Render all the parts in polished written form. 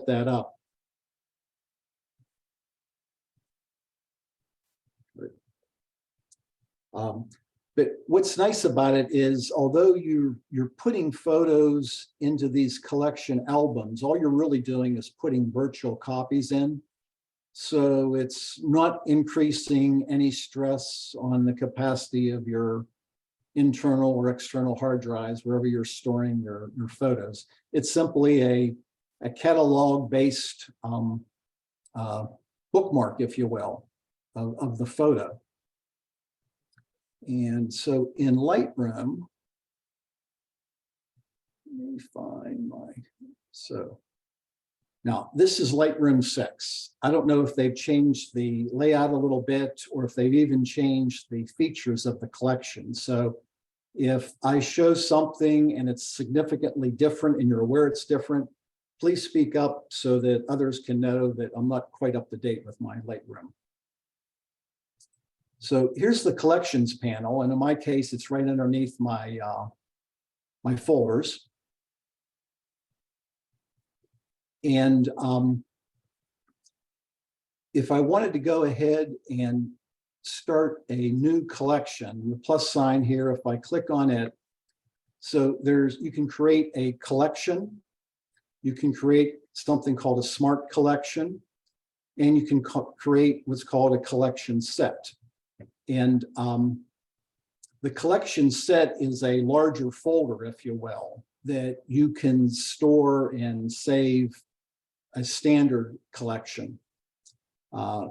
that up. But what's nice about it is, although you're putting photos into these collection albums, all you're really doing is putting virtual copies in. So it's not increasing any stress on the capacity of your internal or external hard drives, wherever you're storing your photos. It's simply a catalog-based bookmark, if you will, of the photo. And so in Lightroom, let me find so now this is Lightroom 6. I don't know if they've changed the layout a little bit or if they've even changed the features of the collection. So if I show something and it's significantly different and you're aware it's different, please speak up so that others can know that I'm not quite up to date with my Lightroom. So here's the collections panel, and in my case, it's right underneath my my folders. And if I wanted to go ahead and start a new collection, the plus sign here, if I click on it, so you can create a collection, you can create something called a smart collection, and you can create what's called a collection set. And the collection set is a larger folder, if you will, that you can store and save a standard collection.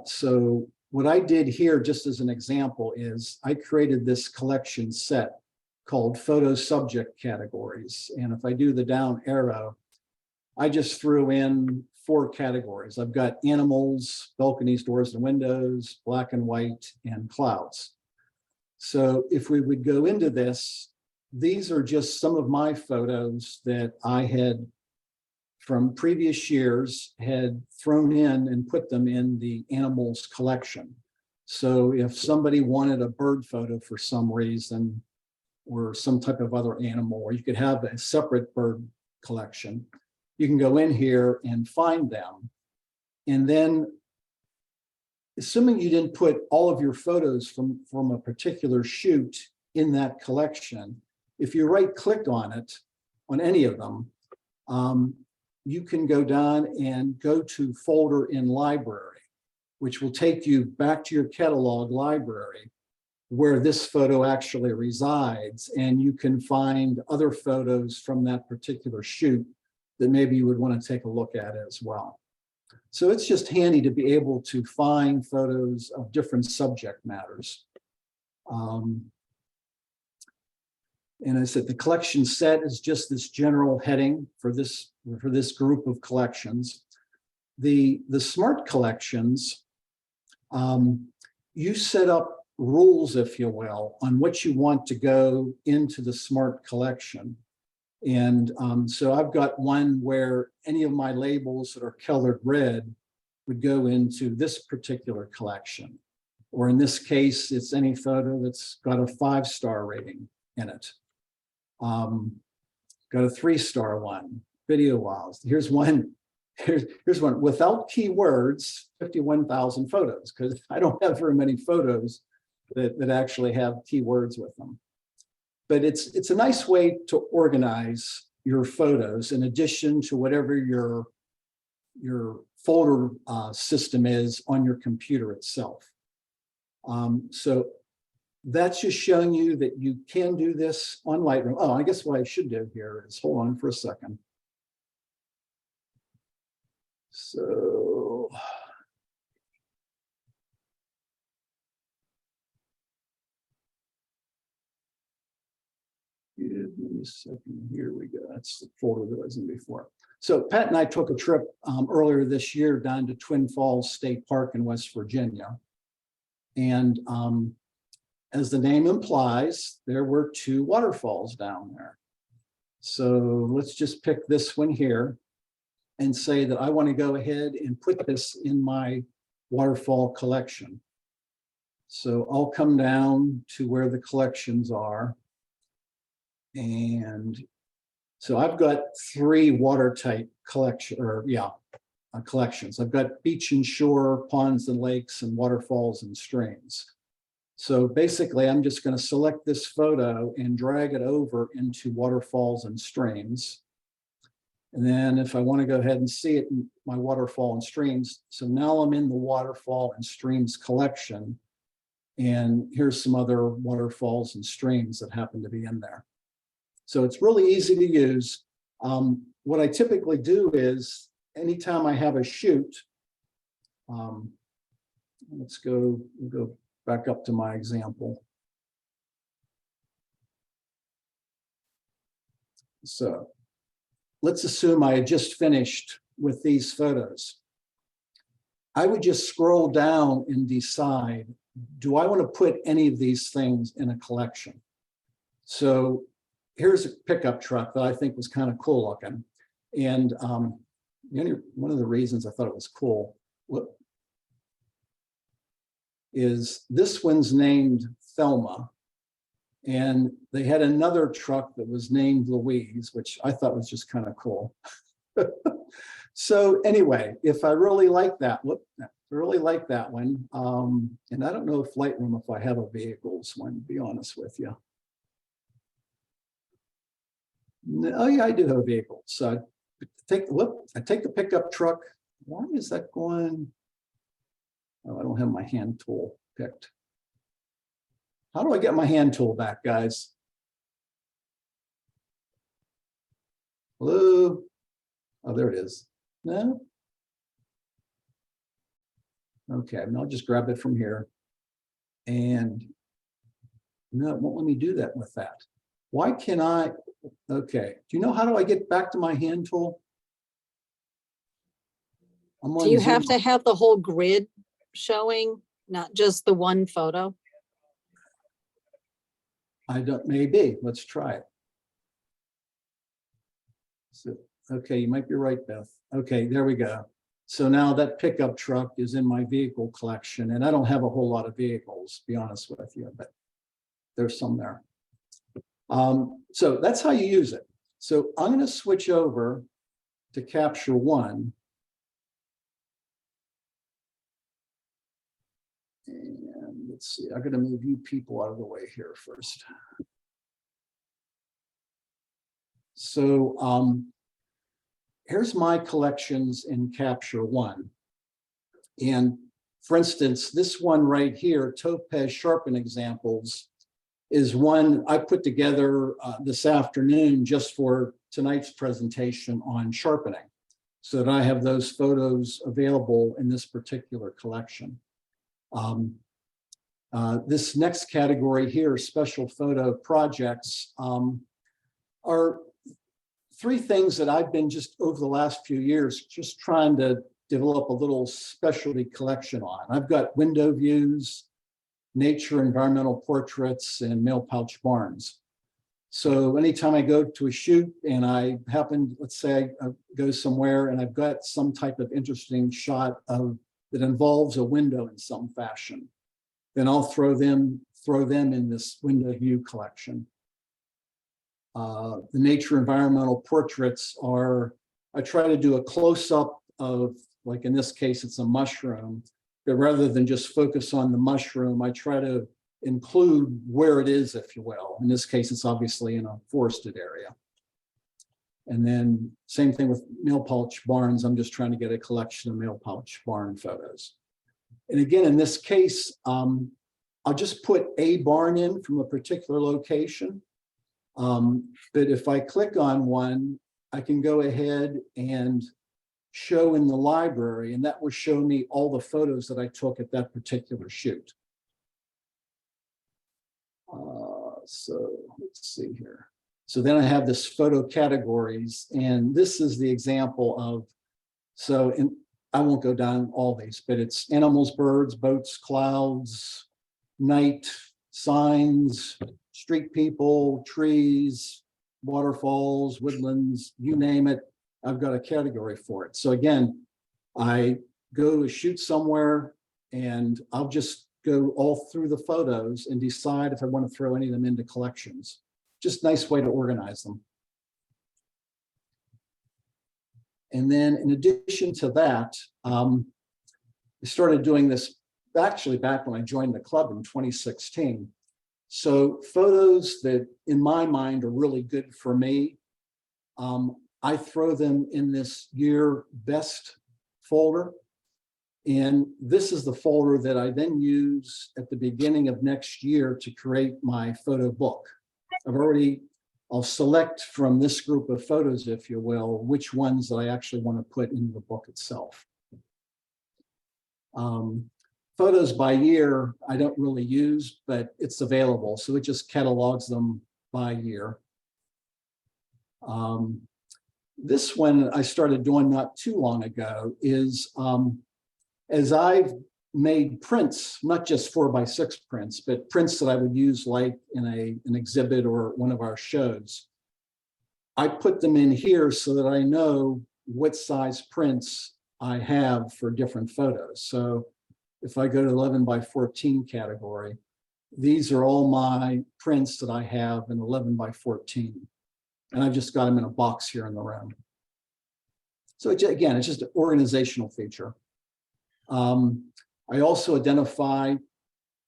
So what I did here, just as an example, is I created this collection set called photo subject categories. And if I do the down arrow, I just threw in 4 categories. I've got animals, balconies, doors and windows, black and white, and clouds. So if we would go into this, these are just some of my photos that I had from previous years had thrown in and put them in the animals collection. So if somebody wanted a bird photo for some reason, or some type of other animal, or you could have a separate bird collection, you can go in here and find them. And then, assuming you didn't put all of your photos from a particular shoot in that collection, if you right-click on it, on any of them, you can go down and go to folder in library, which will take you back to your catalog library where this photo actually resides. And you can find other photos from that particular shoot that maybe you would want to take a look at as well. So it's just handy to be able to find photos of different subject matters. And I said the collection set is just this general heading for this group of collections. The smart collections, you set up rules, if you will, on what you want to go into the smart collection. And so I've got one where any of my labels that are colored red would go into this particular collection. Or in this case, it's any photo that's got a 5-star rating in it. Got a 3-star one, video walls. Here's one without keywords, 51,000 photos, because I don't have very many photos that actually have keywords with them. But it's a nice way to organize your photos in addition to whatever your folder system is on your computer itself. So that's just showing you that you can do this on Lightroom. Oh, I guess what I should do here is, hold on for a second. So give me a second. Here we go. That's the folder that I was in before. So Pat and I took a trip earlier this year down to Twin Falls State Park in West Virginia. And as the name implies, there were 2 waterfalls down there. So let's just pick this one here and say that I want to go ahead and put this in my waterfall collection. So I'll come down to where the collections are. And so I've got 3 watertight collection, or yeah, collections. I've got beach and shore, ponds and lakes, and waterfalls and streams. So basically, I'm just going to select this photo and drag it over into waterfalls and streams. And then if I want to go ahead and see it in my waterfall and streams, so now I'm in the waterfall and streams collection. And here's some other waterfalls and streams that happen to be in there. So it's really easy to use. What I typically do is anytime I have a shoot, we'll go back up to my example. So let's assume I had just finished with these photos. I would just scroll down and decide, do I want to put any of these things in a collection? So here's a pickup truck that I think was kind of cool looking. And one of the reasons I thought it was cool is this one's named Thelma. And they had another truck that was named Louise, which I thought was just kind of cool. So anyway, if I really like that, one, and I don't know if Lightroom, if I have a vehicles one, to be honest with you. Oh yeah, I do have a vehicle. So I take the pickup truck. Why is that going? Oh, I don't have my hand tool picked. How do I get my hand tool back, guys? Hello? Oh, there it is. No? Okay, and I'll just grab it from here. And no, it won't let me do that with that. Why can I? Okay, do you know how do I get back to my hand tool? Do you have to have the whole grid showing, not just the one photo? I don't, maybe. Let's try it. So, okay, you might be right, Beth. Okay, there we go. So now that pickup truck is in my vehicle collection, and I don't have a whole lot of vehicles, to be honest with you, but there's some there. So that's how you use it. So I'm going to switch over to Capture One. And let's see, I'm going to move you people out of the way here first. So here's my collections in Capture One. And for instance, this one right here, Topaz Sharpen Examples, is one I put together this afternoon just for tonight's presentation on sharpening, so that I have those photos available in this particular collection. This next category here, special photo projects, are three things that I've been just over the last few years just trying to develop a little specialty collection on. I've got window views, nature, environmental portraits, and mail pouch barns. So anytime I go to a shoot and I happen, let's say I go somewhere and I've got some type of interesting shot that involves a window in some fashion, then I'll throw them in this window view collection. The nature environmental portraits are, I try to do a close-up of, like in this case, it's a mushroom, but rather than just focus on the mushroom, I try to include where it is, if you will. In this case, it's obviously in a forested area. And then same thing with mail pouch barns. I'm just trying to get a collection of mail pouch barn photos. And again, in this case, I'll just put a barn in from a particular location. But if I click on one, I can go ahead and show in the library, and that will show me all the photos that I took at that particular shoot. So let's see here. So then I have this photo categories, and this is the example of, so I won't go down all these, but it's animals, birds, boats, clouds, night, signs, street people, trees, waterfalls, woodlands, you name it, I've got a category for it. So again, I go to shoot somewhere and I'll just go all through the photos and decide if I want to throw any of them into collections. Just a nice way to organize them. And then in addition to that, I started doing this actually back when I joined the club in 2016. So photos that in my mind are really good for me, I throw them in this year best folder. And this is the folder that I then use at the beginning of next year to create my photo book. I'll select from this group of photos, if you will, which ones that I actually want to put in the book itself. Photos by year, I don't really use, but it's available. So it just catalogs them by year. This one I started doing not too long ago is as I've made prints, not just 4x6 prints, but prints that I would use like in an exhibit or one of our shows. I put them in here so that I know what size prints I have for different photos. So if I go to 11x14 category, these are all my prints that I have in 11x14. And I've just got them in a box here in the room. So again, it's just an organizational feature. I also identify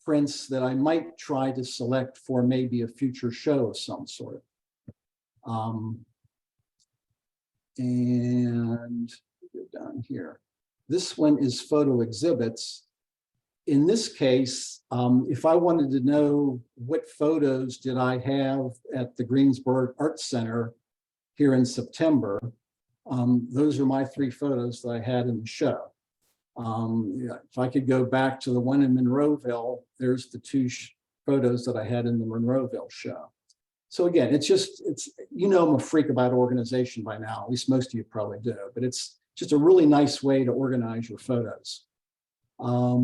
prints that I might try to select for maybe a future show of some sort. And go down here. This one is photo exhibits. In this case, if I wanted to know what photos did I have at the Greensburg Art Center here in September, those are my 3 photos that I had in the show. If I could go back to the one in Monroeville, there's the 2 photos that I had in the Monroeville show. So again, it's I'm a freak about organization by now, at least most of you probably do, but it's just a really nice way to organize your photos. I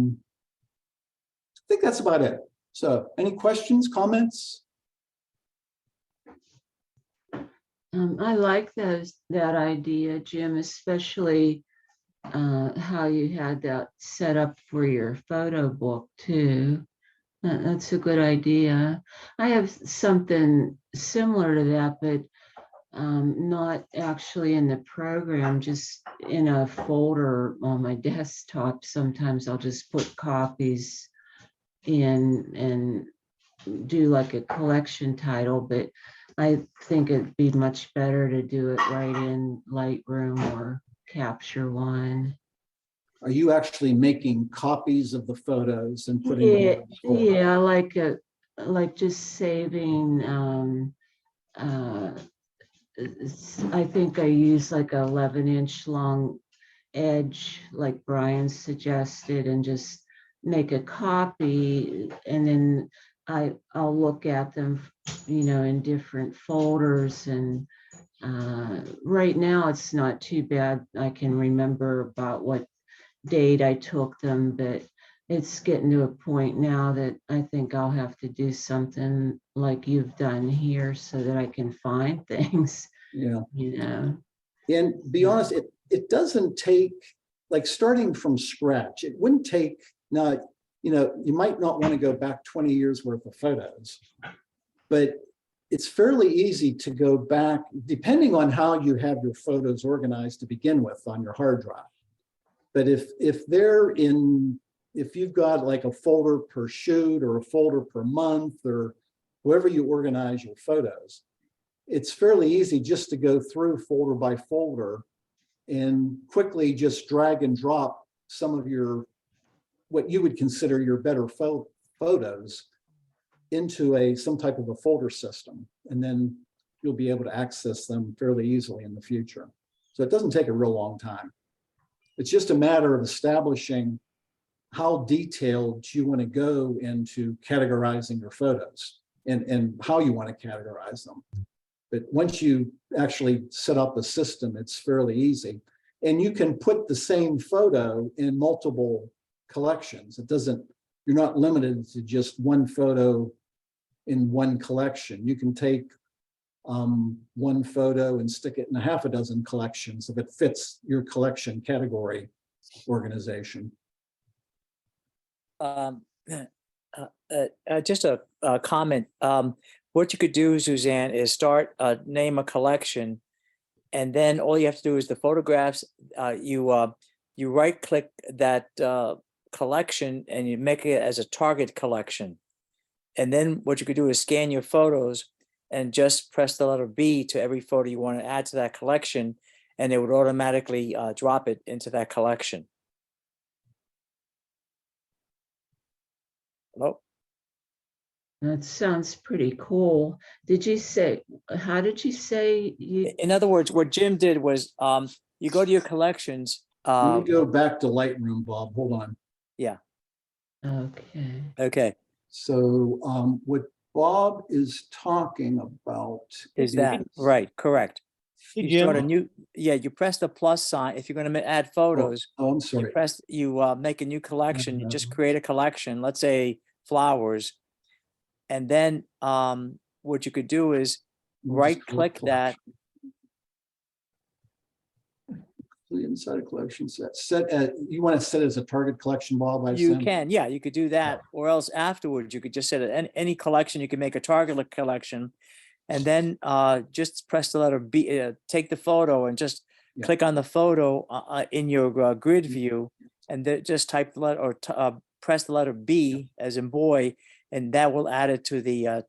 think that's about it. So any questions, comments? I like that idea, Jim, especially how you had that set up for your photo book too. That's a good idea. I have something similar to that, but not actually in the program, just in a folder on my desktop. Sometimes I'll just put copies in and do like a collection title, but I think it'd be much better to do it right in Lightroom or Capture One. Are you actually making copies of the photos and putting them in the folder? Yeah, like just saving. I think I use like a 11-inch long edge, like Brian suggested, and just make a copy, and then I'll look at them, in different folders. And right now it's not too bad. I can remember about what date I took them, but it's getting to a point now that I think I'll have to do something like you've done here so that I can find things. Yeah. And be honest, it doesn't take, like starting from scratch, it wouldn't take, now, you might not want to go back 20 years worth of photos, but it's fairly easy to go back, depending on how you have your photos organized to begin with on your hard drive. But if you've got like a folder per shoot or a folder per month or however you organize your photos, it's fairly easy just to go through folder by folder and quickly just drag and drop some of what you would consider your better photos into some type of a folder system. And then you'll be able to access them fairly easily in the future. So it doesn't take a real long time. It's just a matter of establishing how detailed you want to go into categorizing your photos and how you want to categorize them. But once you actually set up a system, it's fairly easy. And you can put the same photo in multiple collections. You're not limited to just one photo in one collection. You can take one photo and stick it in a half a dozen collections if it fits your collection category organization. Just a comment. What you could do, Suzanne, is name a collection And then all you have to do is the photographs, you right click that collection and you make it as a target collection. And then what you could do is scan your photos and just press the letter B to every photo you want to add to that collection, and it would automatically drop it into that collection. Hello? That sounds pretty cool. Did you say, how did you say you? In other words, what Jim did was you go to your collections. Let me go back to Lightroom, Bob. Hold on. Yeah. Okay. Okay. So what Bob is talking about Is that right? Correct. Hey, You start a Jim, new, yeah, you press the plus sign. If you're going to add photos, Oh, I'm you sorry. press, you make a new collection, you just create a collection, let's say flowers. And then what you could do is We'll right just go click that. The inside of collection set. You want to set it as a target collection, Bob? I You assume? can, yeah, you could do that. Or else afterwards, you could just set it any collection, you can make a target collection. And then just press the letter B, take the photo and just Yeah. click on the photo in your grid view, and then just type the letter or press the letter B as in boy, and that will add it to the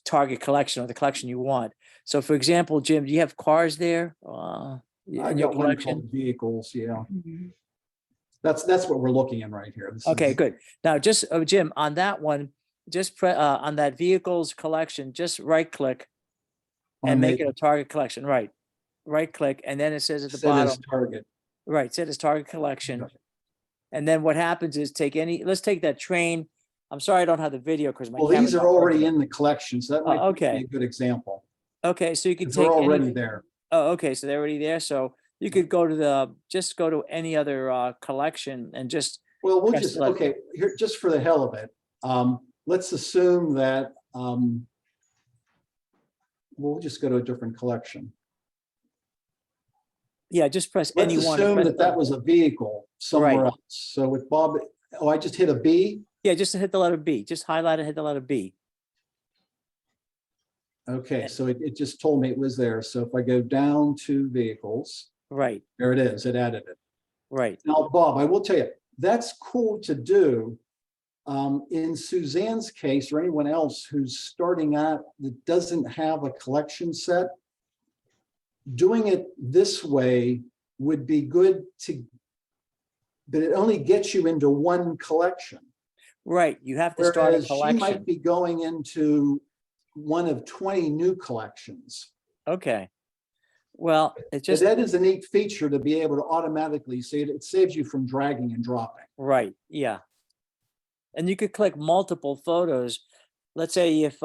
target collection or the collection you want. So, for example, Jim, do you have cars there I in your got one collection? called vehicles. Yeah, Mm-hmm. that's what we're looking at right here. This Okay, is- good. Now, just Jim, on that one, just press on that vehicles collection, just right click and on make the it a target collection. Right click, and then it says at the set as bottom, target. right, set as target collection. Okay. And then what happens is let's take that train. I'm sorry I don't have the video because my Well, camera's these are not already working. in the collection, so that might okay. be a good example. Okay, so you can 'Cause they're take already any. there. Oh, okay, so they're already there. So you could go to just go to any other collection and just Well, we'll press just, the letter- okay, here, just for the hell of it, let's assume that we'll just go to a different collection. yeah, just press Let's any one. assume that that was a vehicle somewhere Right. else. So with Bob, oh, I just hit a B. Yeah, just hit the letter B. Just highlight it, hit the letter B. Okay, so it just told me it was there. So if I go down to vehicles, Right, there it is, it added it. right. Now, Bob, I will tell you, that's cool to do. In Suzanne's case, or anyone else who's starting out that doesn't have a collection set, doing it this way would be good but it only gets you into one collection. Right, you have to start a Whereas she might collection. be going into one of 20 new collections. Okay. Well, it But just, that is a neat feature to be able to automatically see it. It saves you from dragging and dropping. right, yeah. And you could click multiple photos. Let's say if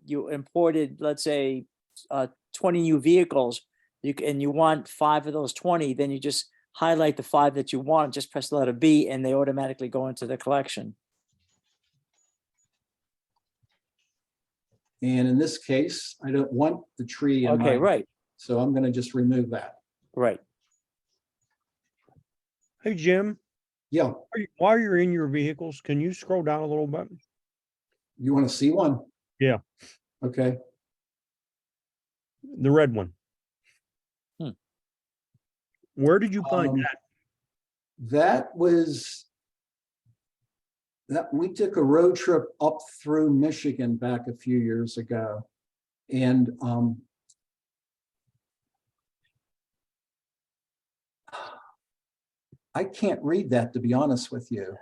you imported, let's say 20 new vehicles, and you want 5 of those 20, then you just highlight the 5 that you want, just press the letter B, and they automatically go into the collection. And in this case, I don't want the tree in Okay, my, right, so I'm going to just remove that. right. hey, Jim, Yeah, while you're in your vehicles, can you scroll down a little bit? you want to see one? Yeah. Okay. The red one. Hmm. Where did you find Um, that? That was that we took a road trip up through Michigan back a few years ago. And I can't read that, to be honest with you.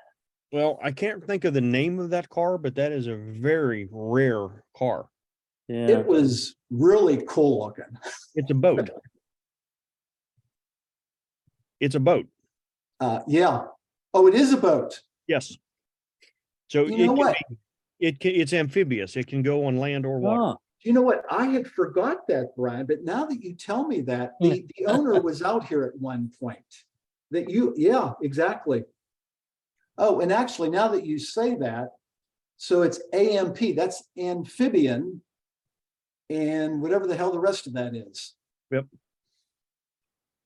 Well, I can't think of the name of that car, but that is a very rare car. Yeah. It was really cool looking. It's a boat. It's a boat. Yeah. Oh, it is a boat. Yes. So You know what? it's amphibious. It can go on land or water. Oh, You know what? I had forgot that, Brian, but now that you tell me that, the owner was out here at one point. Yeah, exactly. Oh, and actually, now that you say that, so it's AMP, that's amphibian, and whatever the hell the rest of that is. Yep.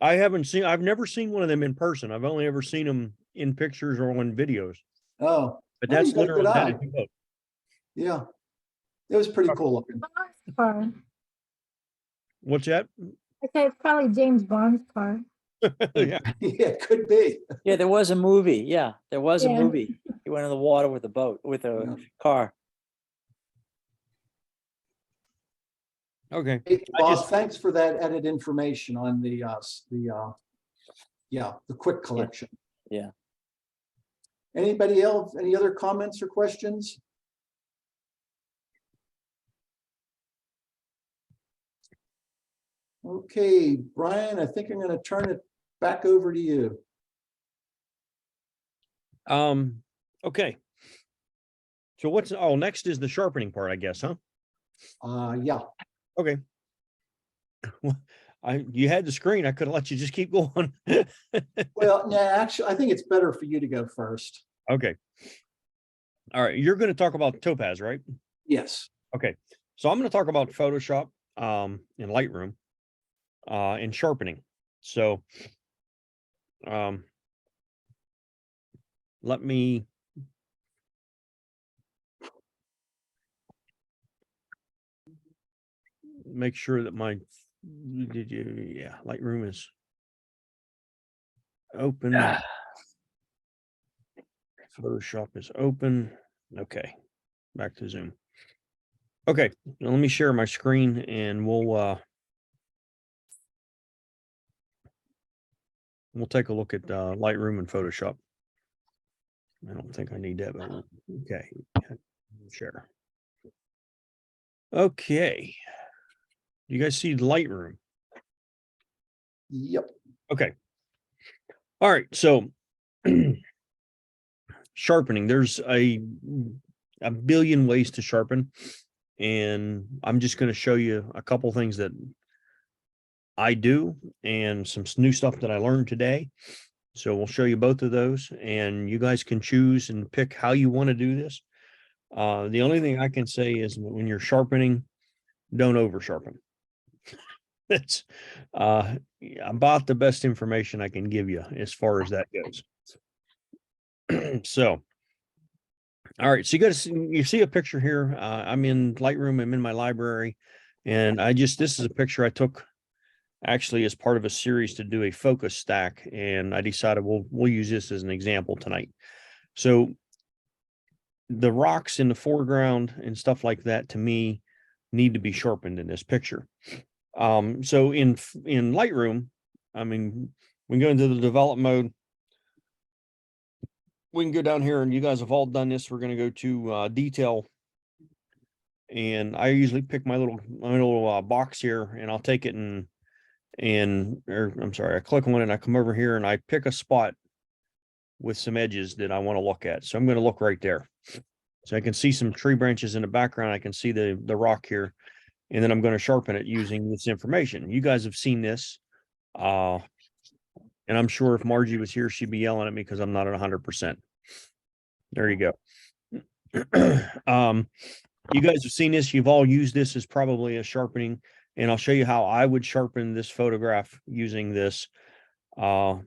I've never seen one of them in person. I've only ever seen them in pictures or on videos. Oh, But well, that's you got a literally good that eye. is a boat. Yeah. It was pretty cool looking. What's that? I say it's probably James Bond's car. Yeah. Yeah, it could be. Yeah, there was a movie. Yeah, there was a Yeah. movie. He went in the water with a boat, with a Yeah. car. Okay. Hey, I Bob, just- thanks for that added information on the quick collection. Yeah. Anybody else, any other comments or questions? Okay, Brian, I think I'm going to turn it back over to you. Okay. So what's, oh, next is the sharpening part, I guess, huh? Yeah, Okay. Well, you had the screen. I could have let you just keep going. well, no, actually, I think it's better for you to go first. Okay. All right. You're going to talk about Topaz, right? Yes. Okay. So I'm going to talk about Photoshop, in Lightroom, and sharpening. So, let me make sure that my, yeah, Lightroom is open. Photoshop is open. Okay. Back to Zoom. Okay. Now let me share my screen and we'll take a look at Lightroom and Photoshop. I don't think I need that, but okay. Share. Okay. You guys see Lightroom? Yep. Okay. All right. So sharpening, there's a billion ways to sharpen. And I'm just going to show you a couple things that I do and some new stuff that I learned today. So we'll show you both of those and you guys can choose and pick how you want to do this. The only thing I can say is when you're sharpening, don't over sharpen. That's about the best information I can give you as far as that goes. So, all right. So you see a picture here. I'm in Lightroom. I'm in my library and this is a picture I took actually as part of a series to do a focus stack. And I decided we'll use this as an example tonight. So the rocks in the foreground and stuff like that to me need to be sharpened in this picture. So in Lightroom, I mean, we can go into the develop mode. We can go down here and you guys have all done this. We're going to go to detail. And I usually pick my little box here and I'll take it I click on it and I come over here and I pick a spot with some edges that I want to look at. So I'm going to look right there. So I can see some tree branches in the background. I can see the rock here. And then I'm going to sharpen it using this information. You guys have seen this. And I'm sure if Margie was here, she'd be yelling at me because I'm not at 100%. There you go. You guys have seen this. You've all used this as probably a sharpening. And I'll show you how I would sharpen this photograph using this. I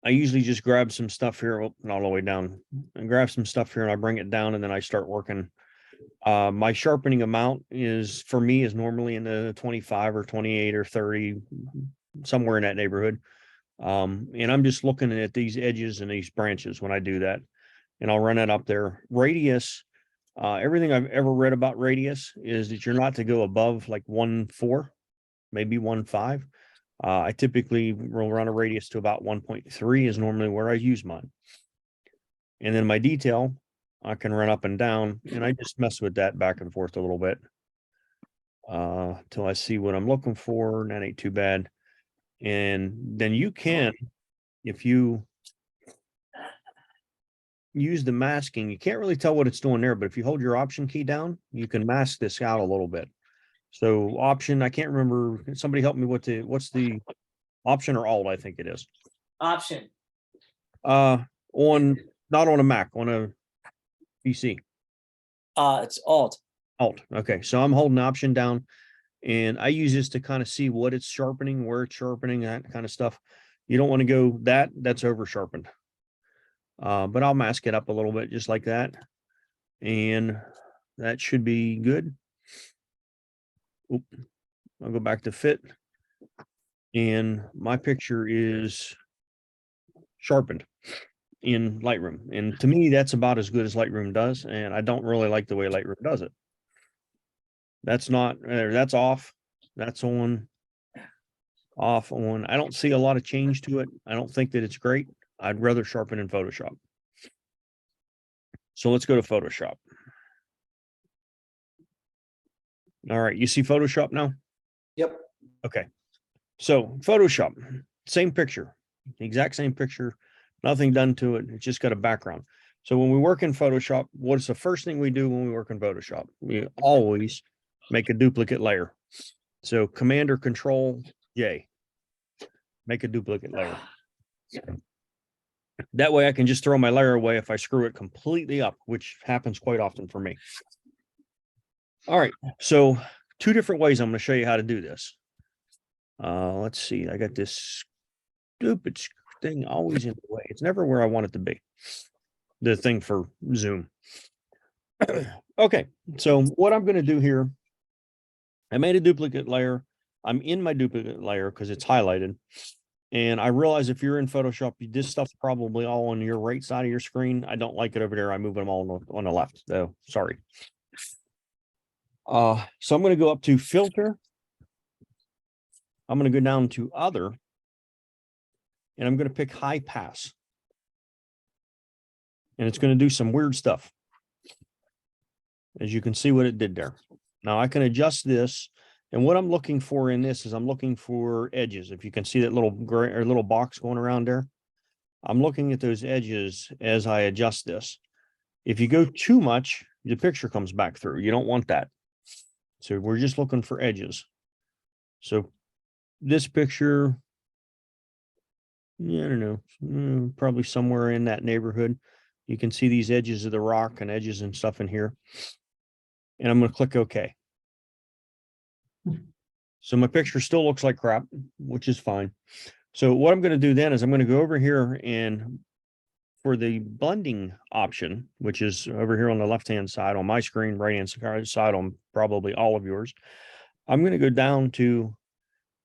usually just grab some stuff here, not all the way down, and grab some stuff here and I bring it down and then I start working. My sharpening amount for me is normally in the 25 or 28 or 30, somewhere in that neighborhood. And I'm just looking at these edges and these branches when I do that. And I'll run it up there. Radius, everything I've ever read about radius is that you're not to go above like 1.4, maybe 1.5. I typically will run a radius to about 1.3 is normally where I use mine. And then my detail, I can run up and down and I just mess with that back and forth a little bit till I see what I'm looking for. That ain't too bad. And then you can, if you use the masking, you can't really tell what it's doing there, but if you hold your option key down, you can mask this out a little bit. So option, I can't remember. Somebody help me with what's the option or alt, I think it is. Option. Not on a Mac, on a PC. It's alt. Alt. Okay. So I'm holding option down and I use this to kind of see what it's sharpening, where it's sharpening, that kind of stuff. You don't want to go that's over sharpened. But I'll mask it up a little bit just like that. And that should be good. Oop. I'll go back to fit. And my picture is sharpened in Lightroom. And to me, that's about as good as Lightroom does. And I don't really like the way Lightroom does it. That's not, that's off. That's on, off, on. I don't see a lot of change to it. I don't think that it's great. I'd rather sharpen in Photoshop. So let's go to Photoshop. All right, you see Photoshop now? Yep. Okay. So Photoshop, same picture, the exact same picture, nothing done to it. It's just got a background. So when we work in Photoshop, what's the first thing we do when we work in Photoshop? We always make a duplicate layer. So Command or Control J, make a duplicate layer. That way I can just throw my layer away if I screw it completely up, which happens quite often for me. All right, so two different ways I'm going to show you how to do this. Let's see, I got this stupid thing always in the way. It's never where I want it to be. The thing for Zoom. Okay, so what I'm going to do here, I made a duplicate layer. I'm in my duplicate layer because it's highlighted. And I realize if you're in Photoshop, this stuff's probably all on your right side of your screen. I don't like it over there. I move them all on the left, though. Sorry. So I'm going to go up to Filter. I'm going to go down to Other. And I'm going to pick High Pass. And it's going to do some weird stuff. As you can see what it did there. Now I can adjust this. And what I'm looking for in this is I'm looking for edges. If you can see that little gray or little box going around there, I'm looking at those edges as I adjust this. If you go too much, the picture comes back through. You don't want that. So we're just looking for edges. So this picture, yeah, I don't know, probably somewhere in that neighborhood. You can see these edges of the rock and edges and stuff in here. And I'm going to click OK. So my picture still looks like crap, which is fine. So what I'm going to do then is I'm going to go over here and for the blending option, which is over here on the left-hand side on my screen, right-hand side on probably all of yours, I'm going to go down to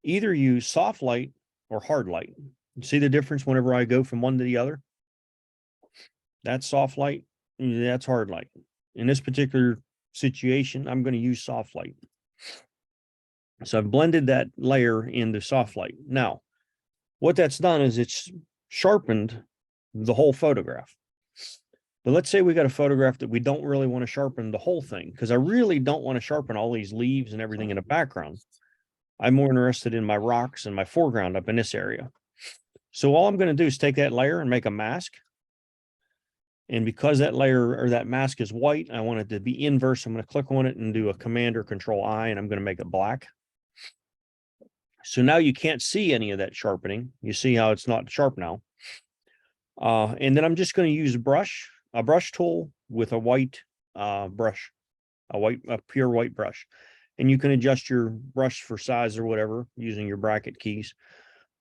either use soft light or hard light. You see the difference whenever I go from one to the other? That's soft light, that's hard light. In this particular situation, I'm going to use soft light. So I've blended that layer into soft light. Now, what that's done is it's sharpened the whole photograph. But let's say we got a photograph that we don't really want to sharpen the whole thing, because I really don't want to sharpen all these leaves and everything in the background. I'm more interested in my rocks and my foreground up in this area. So all I'm going to do is take that layer and make a mask. And because that layer or that mask is white, I want it to be inverse. I'm going to click on it and do a Command or Control I, and I'm going to make it black. So now you can't see any of that sharpening. You see how it's not sharp now. And then I'm just going to use a brush tool with a white brush, a pure white brush. And you can adjust your brush for size or whatever using your bracket keys.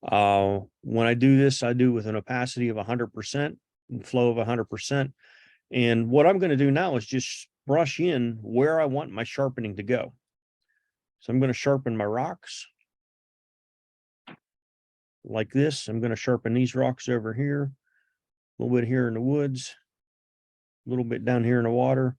When I do this, I do with an opacity of 100% and flow of 100%. And what I'm going to do now is just brush in where I want my sharpening to go. So I'm going to sharpen my rocks like this. I'm going to sharpen these rocks over here, a little bit here in the woods, a little bit down here in the water,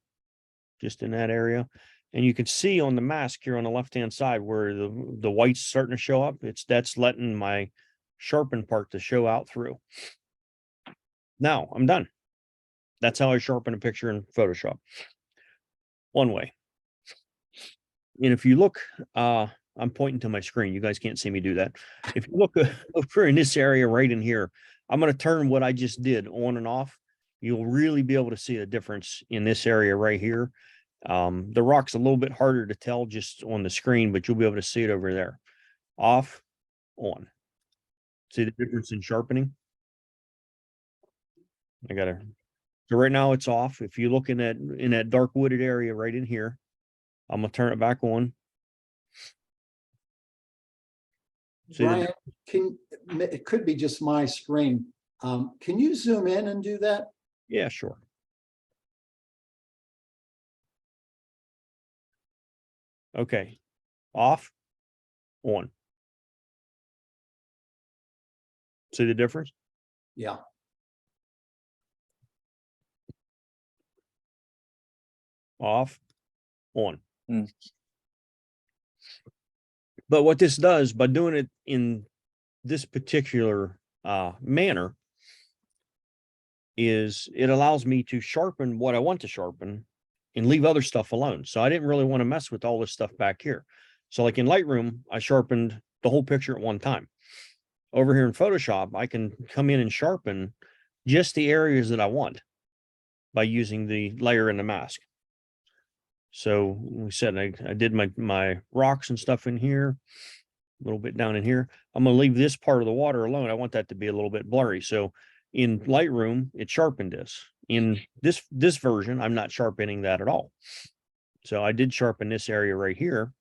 just in that area. And you can see on the mask here on the left-hand side where the white's starting to show up. That's letting my sharpened part to show out through. Now I'm done. That's how I sharpen a picture in Photoshop. One way. And if you look, I'm pointing to my screen. You guys can't see me do that. If you look over in this area right in here, I'm going to turn what I just did on and off. You'll really be able to see the difference in this area right here. The rock's a little bit harder to tell just on the screen, but you'll be able to see it over there. Off, on. See the difference in sharpening? So right now it's off. If you look in that dark wooded area right in here, I'm gonna turn it back on. Brian, it could be just my screen. Can you zoom in and do that? Yeah, sure. Okay, off. on. See the difference? Yeah. Off, on. Mm. But what this does, by doing it in this particular manner, is it allows me to sharpen what I want to sharpen and leave other stuff alone. So I didn't really want to mess with all this stuff back here. So like in Lightroom, I sharpened the whole picture at one time. Over here in Photoshop, I can come in and sharpen just the areas that I want by using the layer and the mask. So we said I did my rocks and stuff in here, a little bit down in here. I'm going to leave this part of the water alone. I want that to be a little bit blurry. So in Lightroom, it sharpened this. In this version, I'm not sharpening that at all. So I did sharpen this area right here.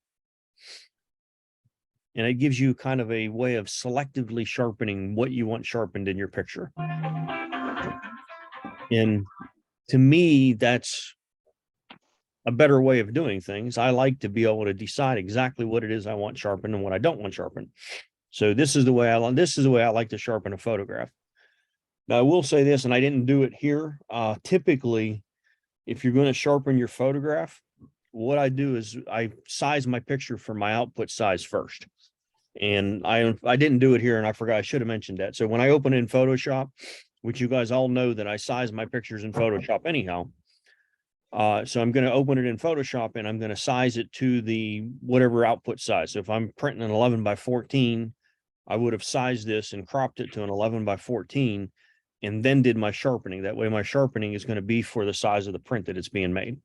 And it gives you kind of a way of selectively sharpening what you want sharpened in your picture. And to me, that's a better way of doing things. I like to be able to decide exactly what it is I want sharpened and what I don't want sharpened. So this is the way I like to sharpen a photograph. Now I will say this, and I didn't do it here. Typically, if you're going to sharpen your photograph, what I do is I size my picture for my output size first. And I didn't do it here, and I forgot, I should have mentioned that. So when I open in Photoshop, which you guys all know that I size my pictures in Photoshop anyhow. So I'm going to open it in Photoshop and I'm going to size it to the whatever output size. So if I'm printing an 11 by 14, I would have sized this and cropped it to an 11 by 14 and then did my sharpening. That way my sharpening is going to be for the size of the print that it's being made.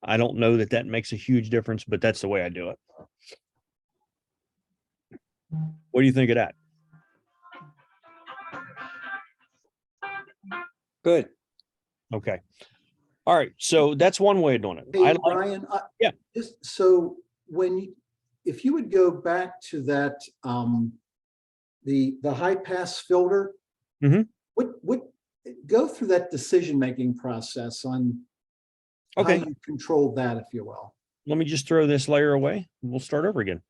I don't know that that makes a huge difference, but that's the way I do it. What do you think of that? Good. Okay. All right. So that's one way of doing it. Hey, Brian, yeah. Just so if you would go back to that, the high pass filter, what go through that decision-making process on how you control that, if you will. Let me just throw this layer away. We'll start over again.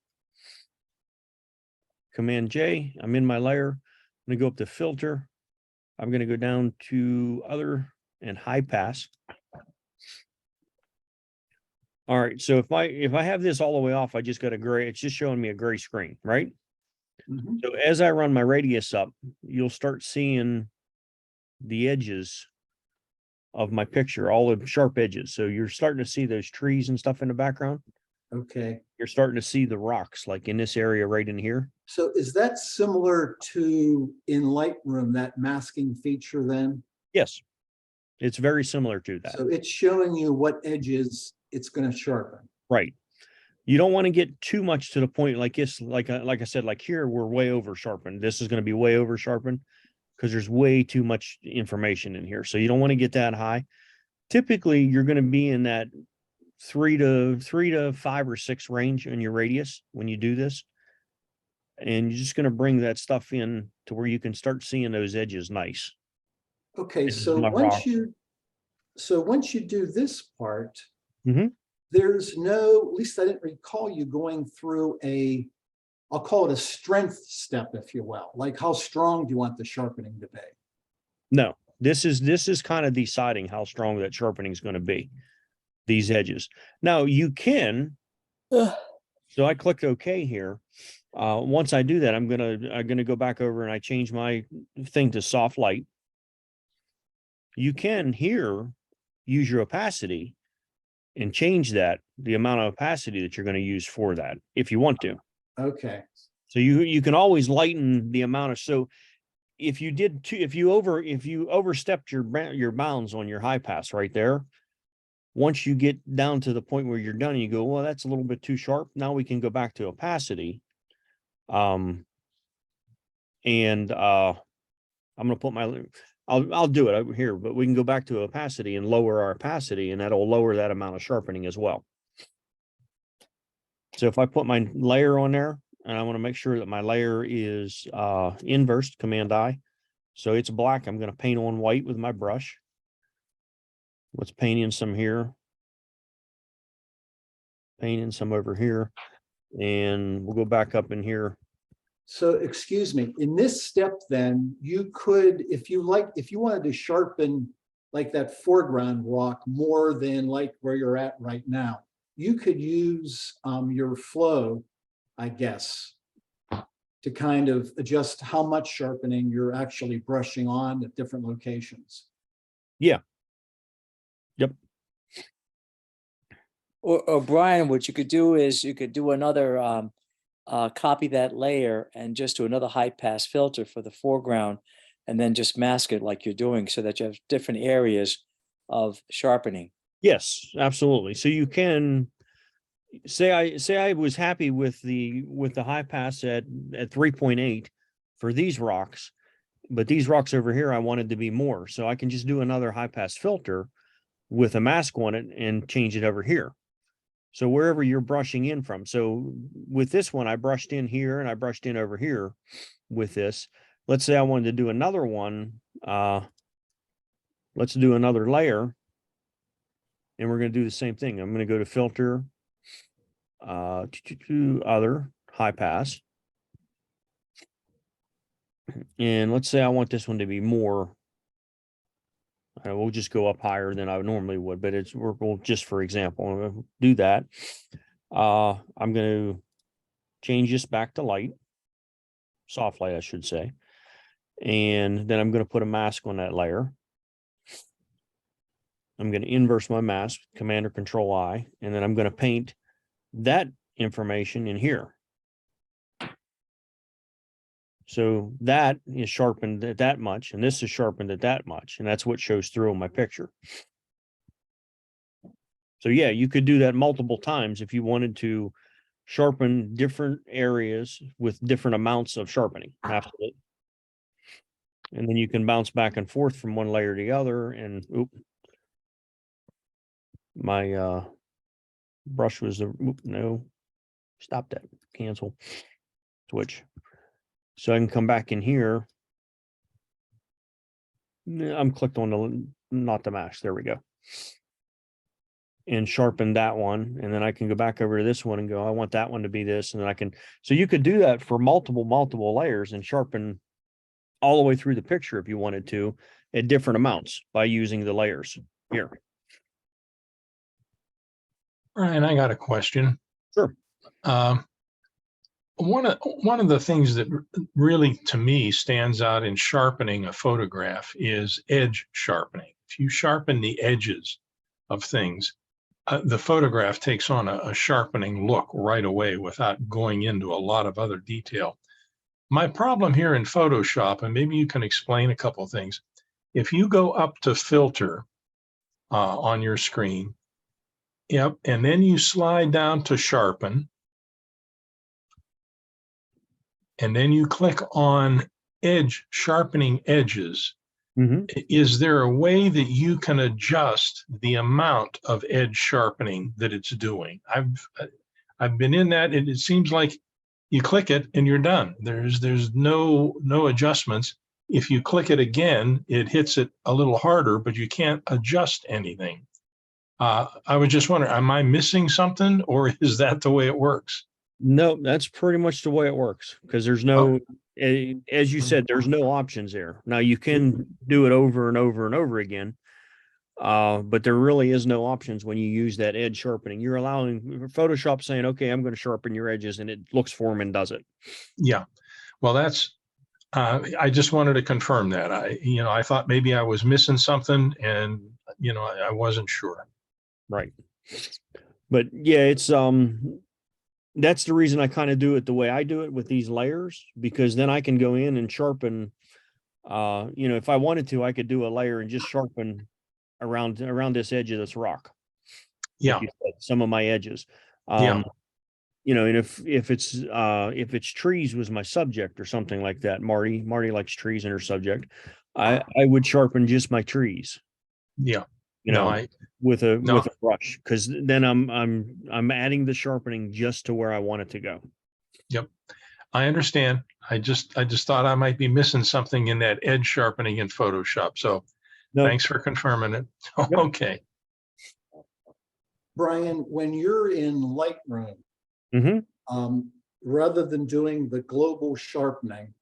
Command J, I'm in my layer. I'm going to go up to filter. I'm going to go down to other and high pass. All right. So if I have this all the way off, I just got a gray, it's just showing me a gray screen, right? So as I run my radius up, you'll start seeing the edges of my picture, all the sharp edges. So you're starting to see those trees and stuff in the background. Okay. You're starting to see the rocks like in this area right in here. So is that similar to in Lightroom, that masking feature then? Yes. It's very similar to that. So it's showing you what edges it's going to sharpen. Right. You don't want to get too much to the point like this, like I said, like here, we're way over sharpened. This is going to be way over sharpened because there's way too much information in here. So you don't want to get that high. Typically, you're going to be in that 3 to 5 or 6 range in your radius when you do this. And you're just going to bring that stuff in to where you can start seeing those edges nice. Okay, so once you do this part, there's no, at least I didn't recall you going through I'll call it a strength step, if you will. Like how strong do you want the sharpening to be? No, this is kind of deciding how strong that sharpening is going to be. These edges. Now you can, so I clicked OK here. Once I do that, I'm gonna go back over and I change my thing to soft light. You can here use your opacity and change that, the amount of opacity that you're going to use for that if you want to. Okay. So you can always lighten the amount of, so if you overstepped your bounds on your high pass right there, once you get down to the point where you're done, you go, well, that's a little bit too sharp. Now we can go back to opacity. I'm going to put I'll do it over here, but we can go back to opacity and lower our opacity, and that'll lower that amount of sharpening as well. So if I put my layer on there, and I want to make sure that my layer is inversed, Command I. So it's black. I'm going to paint on white with my brush. Let's paint in some here. Paint in some over here. And we'll go back up in here. So excuse me, in this step, then you could, if you wanted to sharpen like that foreground rock more than like where you're at right now, you could use your flow, I guess, to kind of adjust how much sharpening you're actually brushing on at different locations. Yeah. Yep. Or Brian, what you could do is you could do another copy that layer and just do another high pass filter for the foreground, and then just mask it like you're doing, so that you have different areas of sharpening. Yes, absolutely. So you can say I was happy with the high pass at 3.8 for these rocks, but these rocks over here I wanted to be more. So I can just do another high pass filter with a mask on it and change it over here. So wherever you're brushing in from. So with this one, I brushed in here and I brushed in over here with this. Let's say I wanted to do another one. Let's do another layer. And we're going to do the same thing. I'm going to go to filter, to other high pass. And let's say I want this one to be more. We'll just go up higher than I normally would, but we'll just for example, I'm going to do that. I'm going to change this back to light, soft light, I should say. And then I'm going to put a mask on that layer. I'm going to inverse my mask, Command or Control I, and then I'm going to paint that information in here. So that is sharpened at that much, and this is sharpened at that much, and that's what shows through on my picture. So yeah, you could do that multiple times if you wanted to sharpen different areas with different amounts of sharpening. Absolutely. And then you can bounce back and forth from one layer to the other, and my brush was no, stop that, cancel, switch. So I can come back in here. I'm clicked on the, not the mask. There we go. And sharpen that one. And then I can go back over to this one and go, I want that one to be this. And then I can, so you could do that for multiple layers and sharpen all the way through the picture if you wanted to at different amounts by using the layers here. Ryan, I got a question. Sure. One of the things that really, to me, stands out in sharpening a photograph is edge sharpening. If you sharpen the edges of things, the photograph takes on a sharpening look right away without going into a lot of other detail. My problem here in Photoshop, and maybe you can explain a couple of things. If you go up to filter on your screen, yep, and then you slide down to sharpen, and then you click on edge, sharpening edges. Mm-hmm. Is there a way that you can adjust the amount of edge sharpening that it's doing? I've been in that, and it seems like you click it and you're done. There's no adjustments. If you click it again, it hits it a little harder, but you can't adjust anything. I was just wondering, am I missing something, or is that the way it works? No, that's pretty much the way it works, because there's no, as you said, there's no options there. Now you can do it over and over and over again, but there really is no options when you use that edge sharpening. You're allowing Photoshop saying, okay, I'm going to sharpen your edges, and it looks for them and does it. Yeah, well, that's, I just wanted to confirm that. I thought maybe I was missing something, and, I wasn't sure. Right. But yeah, it's, that's the reason I kind of do it the way I do it with these layers, because then I can go in and sharpen, if I wanted to, I could do a layer and just sharpen around this edge of this rock. Yeah. Like you said, some of my edges. Yeah. And if it's trees was my subject or something like that, Marty likes trees in her subject, I would sharpen just my trees. Yeah. With a brush, because then I'm adding the sharpening just to where I want it to go. Yep, I understand. I just thought I might be missing something in that edge sharpening in Photoshop. So thanks for confirming it. Yep. Okay. Brian, when you're in Lightroom, Mm-hmm. rather than doing the global sharpening,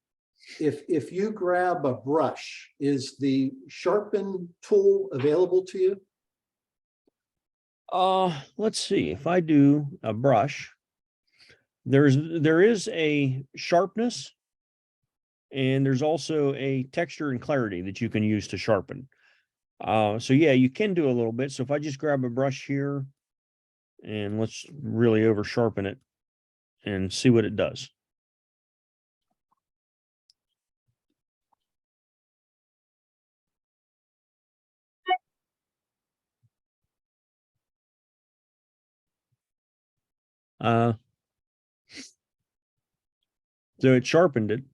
if you grab a brush, is the sharpen tool available to you? Let's see. If I do a brush, there is a sharpness, and there's also a texture and clarity that you can use to sharpen. So yeah, you can do a little bit. So if I just grab a brush here and let's really over sharpen it and see what it does. So it sharpened it,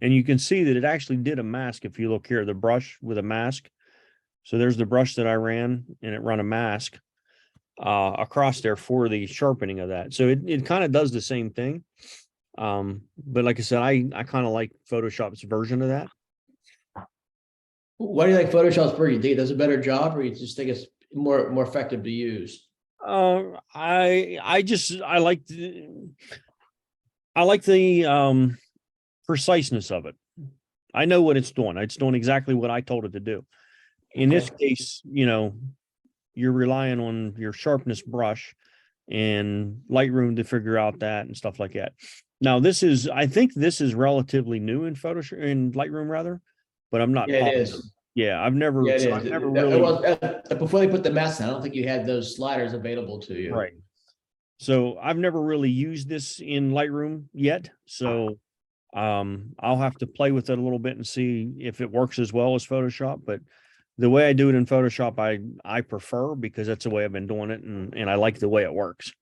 and you can see that it actually did a mask. If you look here, the brush with a mask. So there's the brush that I ran, and it run a mask across there for the sharpening of that. So it kind of does the same thing. But like I said, I kind of like Photoshop's version of that. Why do you like Photoshop's version? You think it does a better job, or you just think it's more effective to use? I like the preciseness of it. I know what it's doing. It's doing exactly what I told it to do. In this case, you know, you're relying on your sharpness brush and Lightroom to figure out that and stuff like that. Now, I think this is relatively new in Photoshop, in Lightroom rather, but I'm not Yeah, it positive. is. Yeah, I've never, Yeah, it so is. I've never It really, was, before they put the mask on, I don't think you had those sliders available to you. right. So I've never really used this in Lightroom yet. So I'll have to play with it a little bit and see if it works as well as Photoshop. But the way I do it in Photoshop, I prefer, because that's the way I've been doing it, and I like the way it works.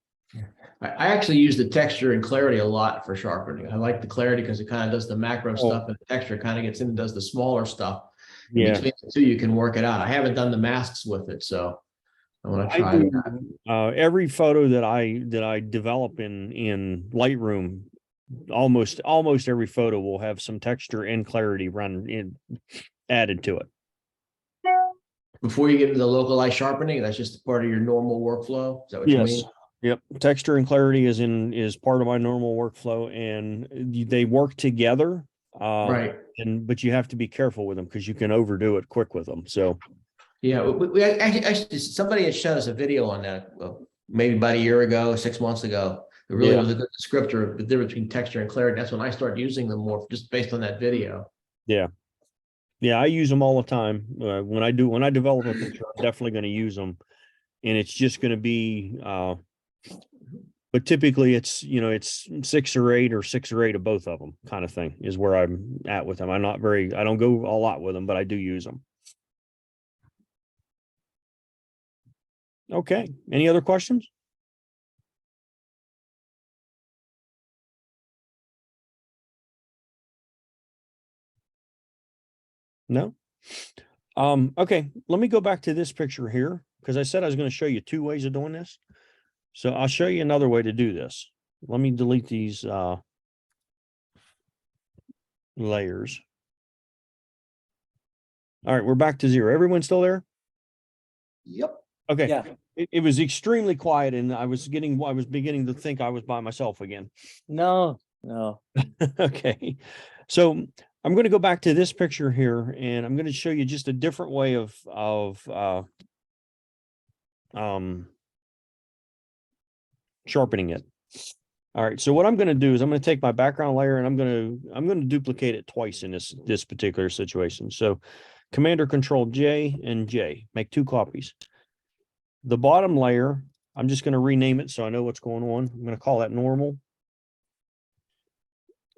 I actually use the texture and clarity a lot for sharpening. I like the clarity because it kind of does the macro stuff, and the texture kind of gets in and does the smaller stuff. And Yeah. between the two, you can work it out. I haven't done the masks with it, so I want to I try do, that. every photo that I develop in Lightroom, almost every photo will have some texture and clarity added to it. Before you get into the localized sharpening, that's just part of your normal workflow. Is that what you mean? Yep. Texture and clarity is part of my normal workflow, and they work together. Right. But you have to be careful with them because you can overdo it quick with them. So Yeah, we actually, somebody had shown us a video on that, well, maybe about a year ago, 6 months ago. It really was a good descriptor of the difference between texture and clarity. That's when I started using them more, just based on that video. yeah. Yeah, I use them all the time. When I develop a picture, I'm definitely going to use them, and it's just going to be, but typically it's 6 or 8 or 6 or 8 of both of them kind of thing is where I'm at with them. I don't go a lot with them, but I do use them. Okay. Any other questions? No? Okay, let me go back to this picture here, because I said I was going to show you 2 ways of doing this. So I'll show you another way to do this. Let me delete these layers. All right, we're back to 0. Everyone still there? Yep. Okay. Yeah. It was extremely quiet, and I was beginning to think I was by myself again. No. Okay. So I'm going to go back to this picture here, and I'm going to show you just a different way of sharpening it. All right. So what I'm going to do is I'm going to take my background layer, and I'm going to duplicate it twice in this particular situation. So Command or Control J and J, make 2 copies. The bottom layer, I'm just going to rename it so I know what's going on. I'm going to call that normal.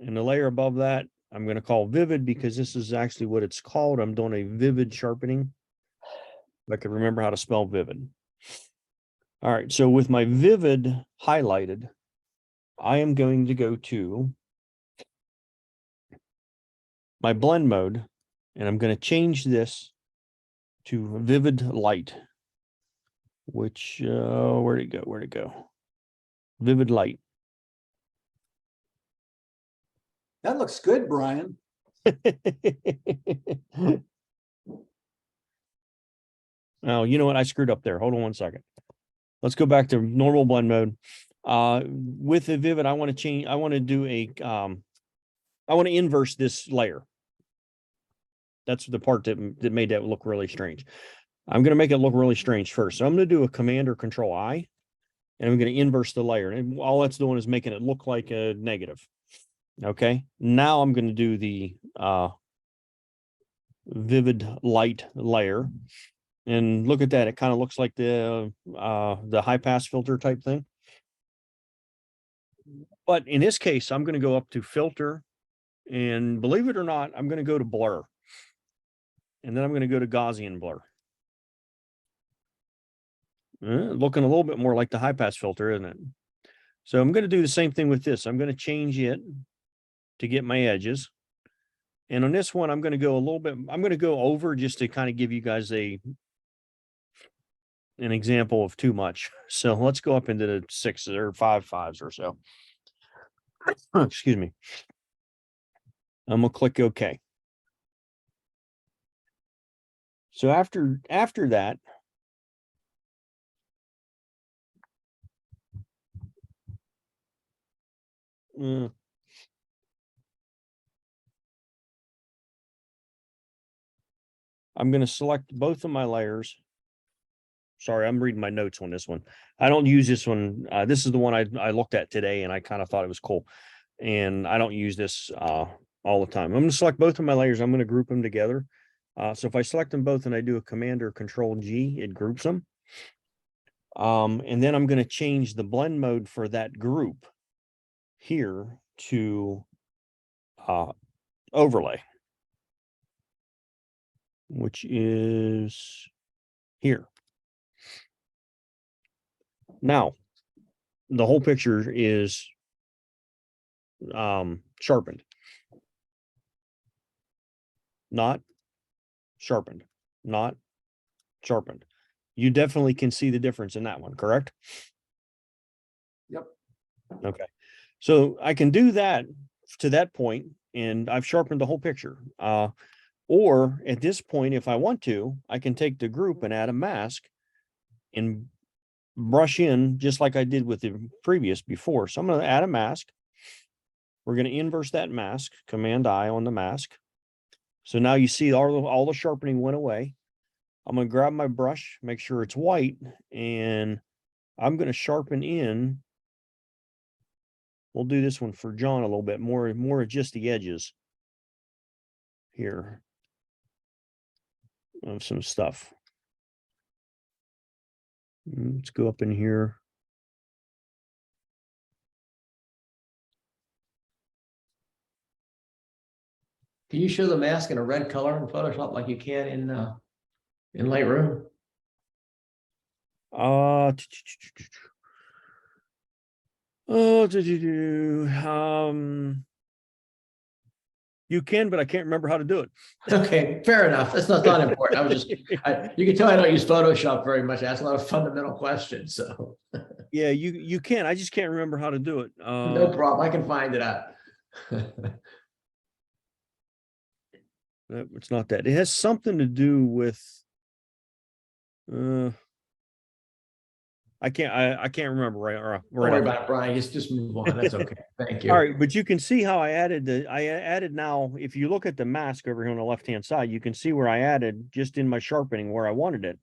And the layer above that, I'm going to call vivid, because this is actually what it's called. I'm doing a vivid sharpening. If I can remember how to spell vivid. All right. So with my vivid highlighted, I am going to go to my blend mode, and I'm going to change this to vivid light, which, where'd it go? Vivid light. That looks good, Brian. Oh, you know what? I screwed up there. Hold on one second. Let's go back to normal blend mode. With the Vivid, I want to change, I want to do I want to inverse this layer. That's the part that made that look really strange. I'm going to make it look really strange first. So I'm going to do a Command or Control I, and I'm going to inverse the layer. And all that's doing is making it look like a negative. Okay. Now I'm going to do the Vivid light layer. And look at that. It kind of looks like the high pass filter type thing. But in this case, I'm going to go up to filter, and believe it or not, I'm going to go to blur. And then I'm going to go to Gaussian blur. Looking a little bit more like the high pass filter, isn't it? So I'm going to do the same thing with this. I'm going to change it to get my edges. And on this one, I'm going to go a little bit, I'm going to go over just to kind of give you guys an example of too much. So let's go up into the 6s or 5s or so. Excuse me. I'm going to click OK. So after that, I'm going to select both of my layers. Sorry, I'm reading my notes on this one. I don't use this one. This is the one I looked at today, and I kind of thought it was cool. And I don't use this all the time. I'm going to select both of my layers. I'm going to group them together. So if I select them both and I do a Command or Control G, it groups them. And then I'm going to change the blend mode for that group here to overlay, which is here. Now, the whole picture is sharpened, not sharpened, not sharpened. You definitely can see the difference in that one, correct? Yep. Okay. So I can do that to that point, and I've sharpened the whole picture. Or at this point, if I want to, I can take the group and add a mask and brush in just like I did with the previous before. So I'm going to add a mask. We're going to inverse that mask, Command I on the mask. So now you see all the sharpening went away. I'm going to grab my brush, make sure it's white, and I'm going to sharpen in. We'll do this one for John a little bit more of just the edges here of some stuff. Let's go up in here. Can you show the mask in a red color in Photoshop like you can in Lightroom? You can, but I can't remember how to do it. Okay, fair enough. That's not important. I was just, you can tell I don't use Photoshop very much. I ask a lot of fundamental questions, so. Yeah, you can. I just can't remember how to do it. No problem. I can find it out. It's not that. It has something to do with. I can't remember right. Don't worry about it, Brian. Just move on. That's okay. Thank you. All right, but you can see how I added now. If you look at the mask over here on the left-hand side, you can see where I added just in my sharpening where I wanted it.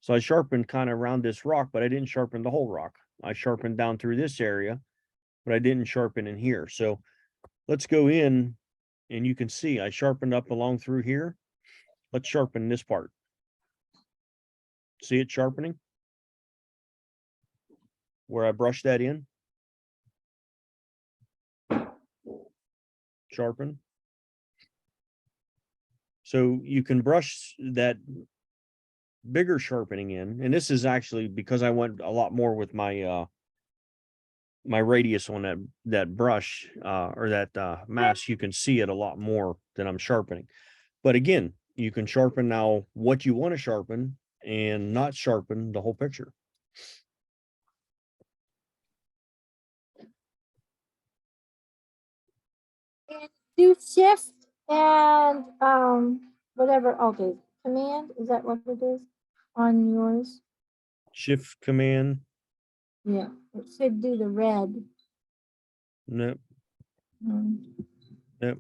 So I sharpened kind of around this rock, but I didn't sharpen the whole rock. I sharpened down through this area, but I didn't sharpen in here. So let's go in and you can see I sharpened up along through here. Let's sharpen this part. See it sharpening? Where I brushed that in. Sharpen. So you can brush that bigger sharpening in, and this is actually because I went a lot more with my my radius on that brush or that mask. You can see it a lot more than I'm sharpening. But again, you can sharpen now what you want to sharpen and not sharpen the whole picture. Do shift and whatever. Okay, command, is that what it is on yours? Shift Command. Yeah, it should do the red. Nope, Mm. nope.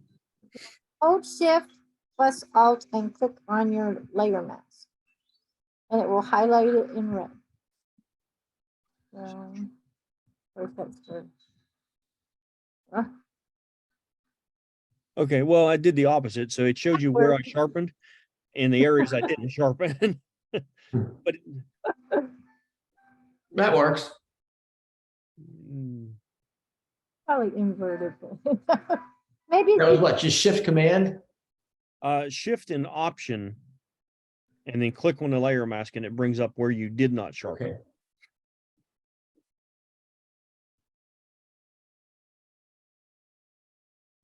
Hold Shift plus Alt and click on your layer mask. And it will highlight it in red. Where's that for? Okay, well, I did the opposite. So it showed you where I sharpened and the areas I didn't sharpen. But That works. mm, Probably inverted. Maybe That was what, just Shift Command? shift and option, and then click on the layer mask, and it brings up where you did not sharpen. Okay.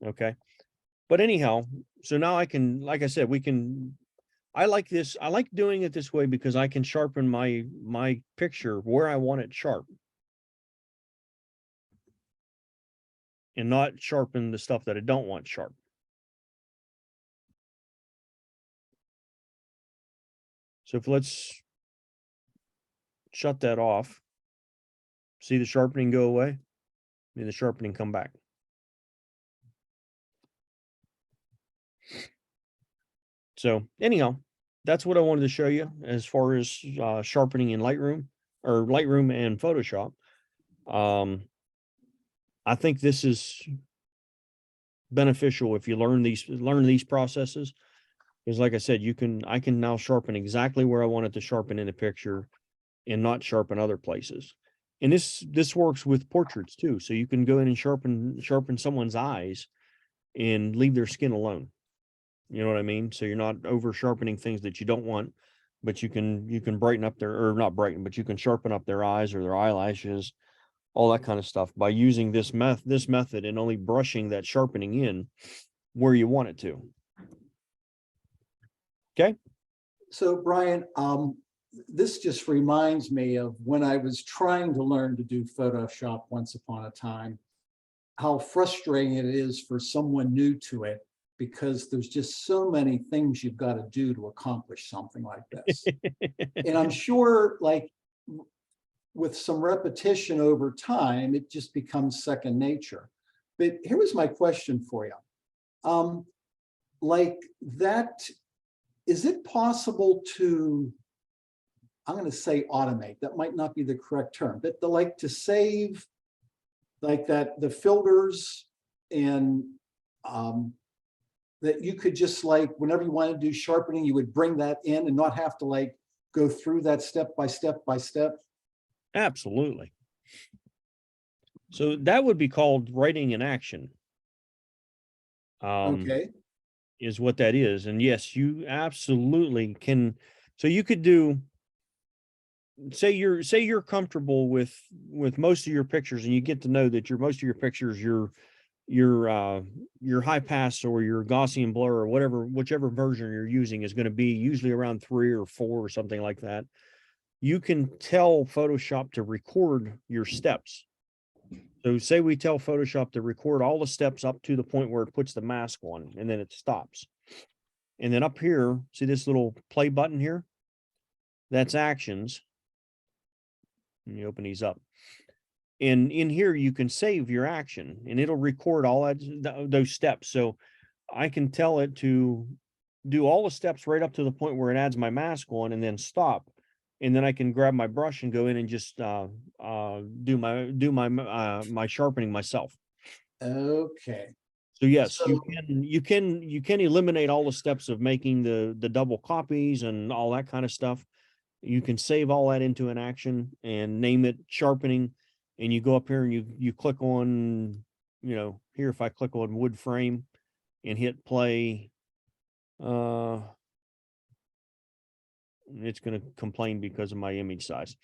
Okay. But anyhow, so now I can, like I said, I like this. I like doing it this way because I can sharpen my picture where I want it sharp. And not sharpen the stuff that I don't want sharp. So let's shut that off. See the sharpening go away? And the sharpening come back. So anyhow, that's what I wanted to show you as far as sharpening in Lightroom or Lightroom and Photoshop. I think this is beneficial if you learn these processes. Because like I said, I can now sharpen exactly where I want it to sharpen in a picture and not sharpen other places. And this works with portraits too. So you can go in and sharpen someone's eyes and leave their skin alone. You know what I mean? So you're not over sharpening things that you don't want, but you can brighten up or not brighten, but you can sharpen up their eyes or their eyelashes, all that kind of stuff by using this method and only brushing that sharpening in where you want it to. Okay. So Brian, this just reminds me of when I was trying to learn to do Photoshop once upon a time, how frustrating it is for someone new to it, because there's just so many things you've got to do to accomplish something like this. And I'm sure, like, with some repetition over time, it just becomes second nature. But here was my question for you. Like that, is it possible to, I'm going to say automate, that might not be the correct term, but to save like that, the filters, and that you could just whenever you want to do sharpening, you would bring that in and not have to go through that step by step by step? Absolutely. So that would be called writing in action. Okay. Is what that is. And yes, you absolutely can. So you could do, say you're comfortable with most of your pictures, and you get to know that most of your pictures, your high pass or your Gaussian blur or whichever version you're using is going to be usually around 3 or 4 or something like that. You can tell Photoshop to record your steps. So say we tell Photoshop to record all the steps up to the point where it puts the mask on, and then it stops. And then up here, see this little play button here? That's actions. Let me open these up. And in here, you can save your action, and it'll record all those steps. So I can tell it to do all the steps right up to the point where it adds my mask on, and then stop. And then I can grab my brush and go in and just do my sharpening myself. Okay. So yes, So- you can eliminate all the steps of making the double copies and all that kind of stuff. You can save all that into an action and name it sharpening. And you go up here and you click on, here, if I click on wood frame and hit play, it's going to complain because of my image size.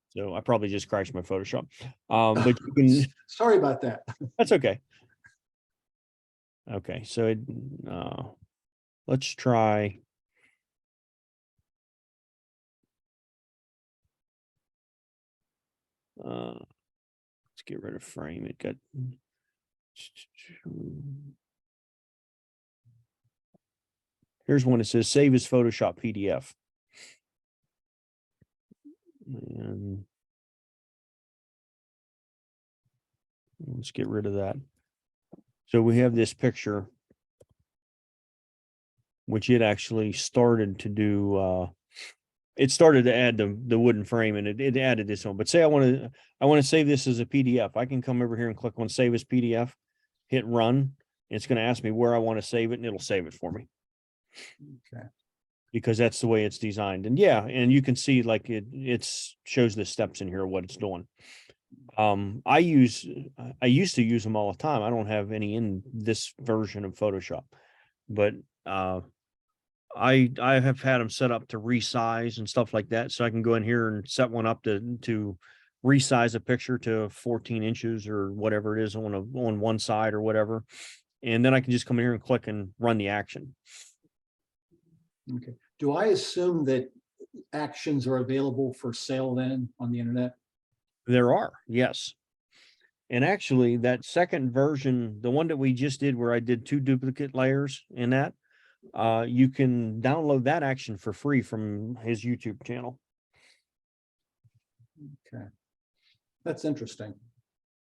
So I probably just crashed my Photoshop. But you can, sorry about that. that's okay. Okay, so let's try. Let's get rid of frame. It got. Here's one that says save as Photoshop PDF. And Let's get rid of that. So we have this picture, which it actually started to do. It started to add the wooden frame, and it added this one. But say I want to save this as a PDF. I can come over here and click on Save as PDF, hit Run, and it's going to ask me where I want to save it, and it'll save it for me. Okay. Because that's the way it's designed. And yeah, and you can see like it shows the steps in here, what it's doing. I used to use them all the time. I don't have any in this version of Photoshop, but I have had them set up to resize and stuff like that. So I can go in here and set one up to resize a picture to 14 inches or whatever it is on one side or whatever. And then I can just come in here and click and run the action. Okay. Do I assume that actions are available for sale then on the internet? There are, yes. And actually that second version, the one that we just did where I did 2 duplicate layers in that, you can download that action for free from his YouTube channel. Okay. That's interesting.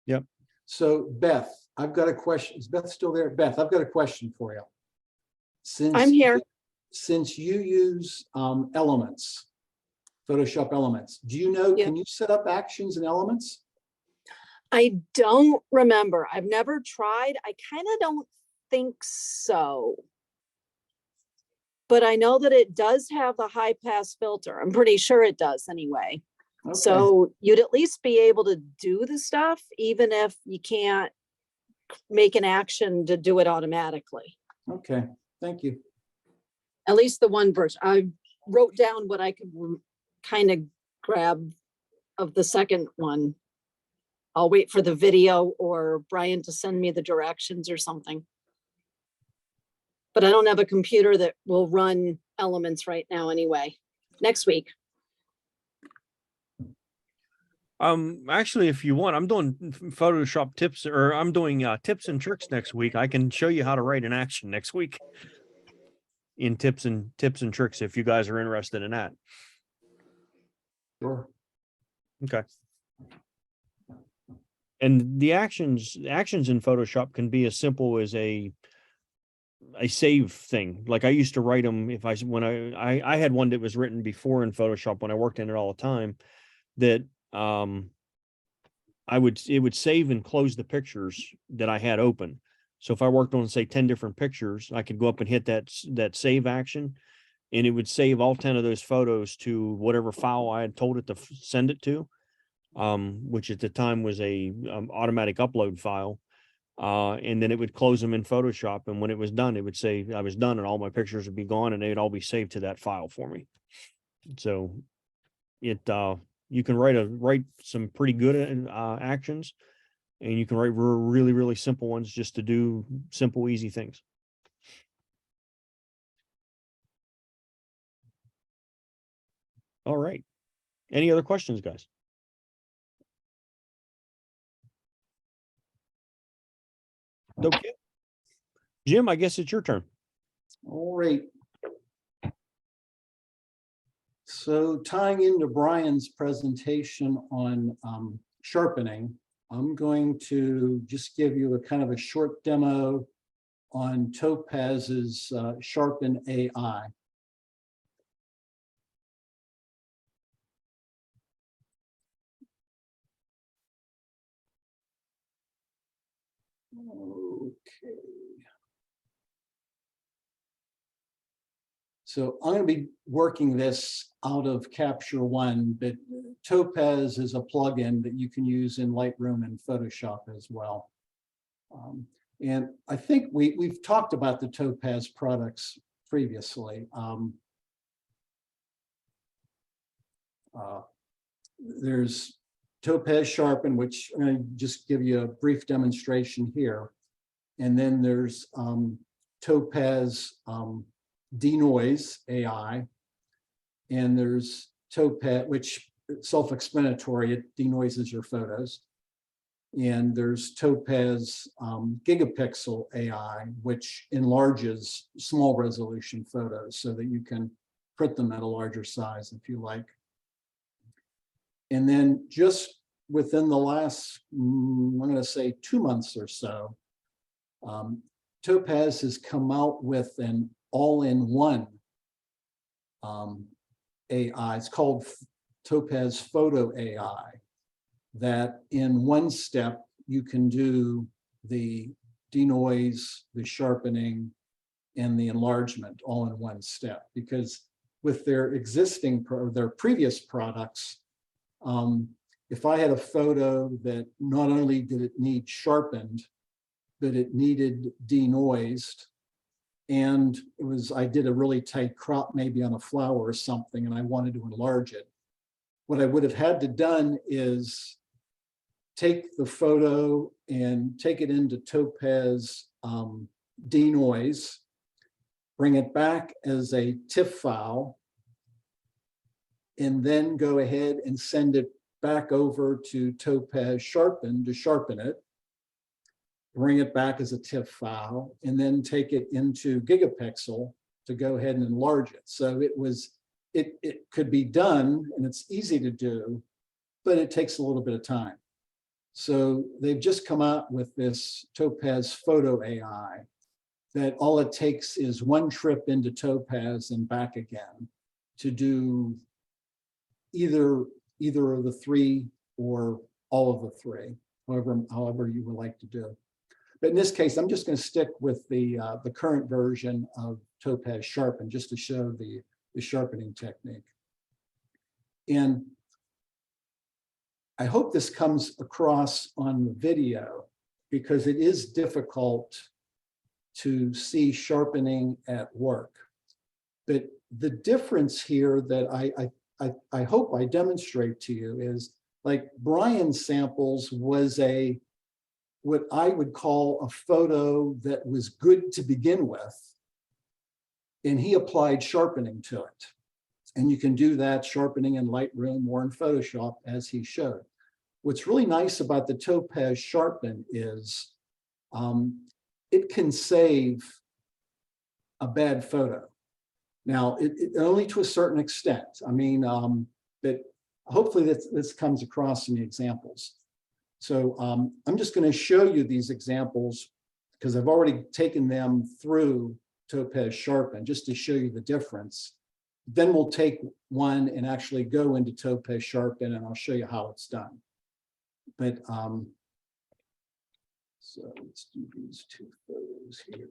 Yep. So Beth, I've got a question. Is Beth still there? Beth, I've got a question for you. I'm here. Since you use elements, Photoshop elements, do you know, Yeah. can you set up actions and elements? I don't remember. I've never tried. I kind of don't think so. But I know that it does have the high pass filter. I'm pretty sure it does anyway. Okay. So you'd at least be able to do the stuff, even if you can't make an action to do it automatically. Okay, thank you. At least the one version. I wrote down what I could kind of grab of the second one. I'll wait for the video or Brian to send me the directions or something. But I don't have a computer that will run elements right now anyway. Next week. Actually, if you want, I'm doing Photoshop tips, or I'm doing tips and tricks next week. I can show you how to write an action next week in tips and tricks if you guys are interested in that. Sure. Okay. And the actions in Photoshop can be as simple as a save thing. Like I used to write them when I had one that was written before in Photoshop when I worked in it all the time, that it would save and close the pictures that I had open. So if I worked on, say, 10 different pictures, I could go up and hit that save action, and it would save all 10 of those photos to whatever file I had told it to send it to, which at the time was a automatic upload file. And then it would close them in Photoshop. And when it was done, it would say I was done and all my pictures would be gone and they'd all be saved to that file for me. So you can write some pretty good actions, and you can write really, really simple ones just to do simple, easy things. All right. Any other questions, guys? Okay. Jim, I guess it's your turn. All right. So tying into Brian's presentation on sharpening, I'm going to just give you a kind of a short demo on Topaz's Sharpen AI. Okay. So I'm going to be working this out of Capture One, but Topaz is a plugin that you can use in Lightroom and Photoshop as well. And I think we've talked about the Topaz products previously. There's Topaz Sharpen, which I'm going to just give you a brief demonstration here. And then there's Topaz Denoise AI, and there's Topaz, which self-explanatory, it denoises your photos. And there's Topaz Gigapixel AI, which enlarges small resolution photos so that you can print them at a larger size if you like. And then just within the last, I'm going to say 2 months or so, Topaz has come out with an all-in-one AI. It's called Topaz Photo AI, that in one step you can do the denoise, the sharpening, and the enlargement all in one step. Because with their their previous products, if I had a photo that not only did it need sharpened, but it needed denoised, and I did a really tight crop maybe on a flower or something, and I wanted to enlarge it, what I would have had to done is take the photo and take it into Topaz denoise, bring it back as a TIFF file, and then go ahead and send it back over to Topaz Sharpen to sharpen it, bring it back as a TIFF file, and then take it into Gigapixel to go ahead and enlarge it. So it could be done, and it's easy to do, but it takes a little bit of time. So they've just come out with this Topaz Photo AI that all it takes is one trip into Topaz and back again to do either of the three or all of the three, however you would like to do. But in this case, I'm just going to stick with the current version of Topaz Sharpen just to show the sharpening technique. And I hope this comes across on the video, because it is difficult to see sharpening at work. But the difference here that I hope I demonstrate to you is, like, Brian's samples was what I would call a photo that was good to begin with, and he applied sharpening to it. And you can do that sharpening in Lightroom or in Photoshop, as he showed. What's really nice about the Topaz Sharpen is it can save a bad photo. Now, it only to a certain extent. I mean, but hopefully this comes across in the examples. So I'm just going to show you these examples because I've already taken them through Topaz Sharpen just to show you the difference. Then we'll take one and actually go into Topaz Sharpen, and I'll show you how it's done. But so let's do these two photos here.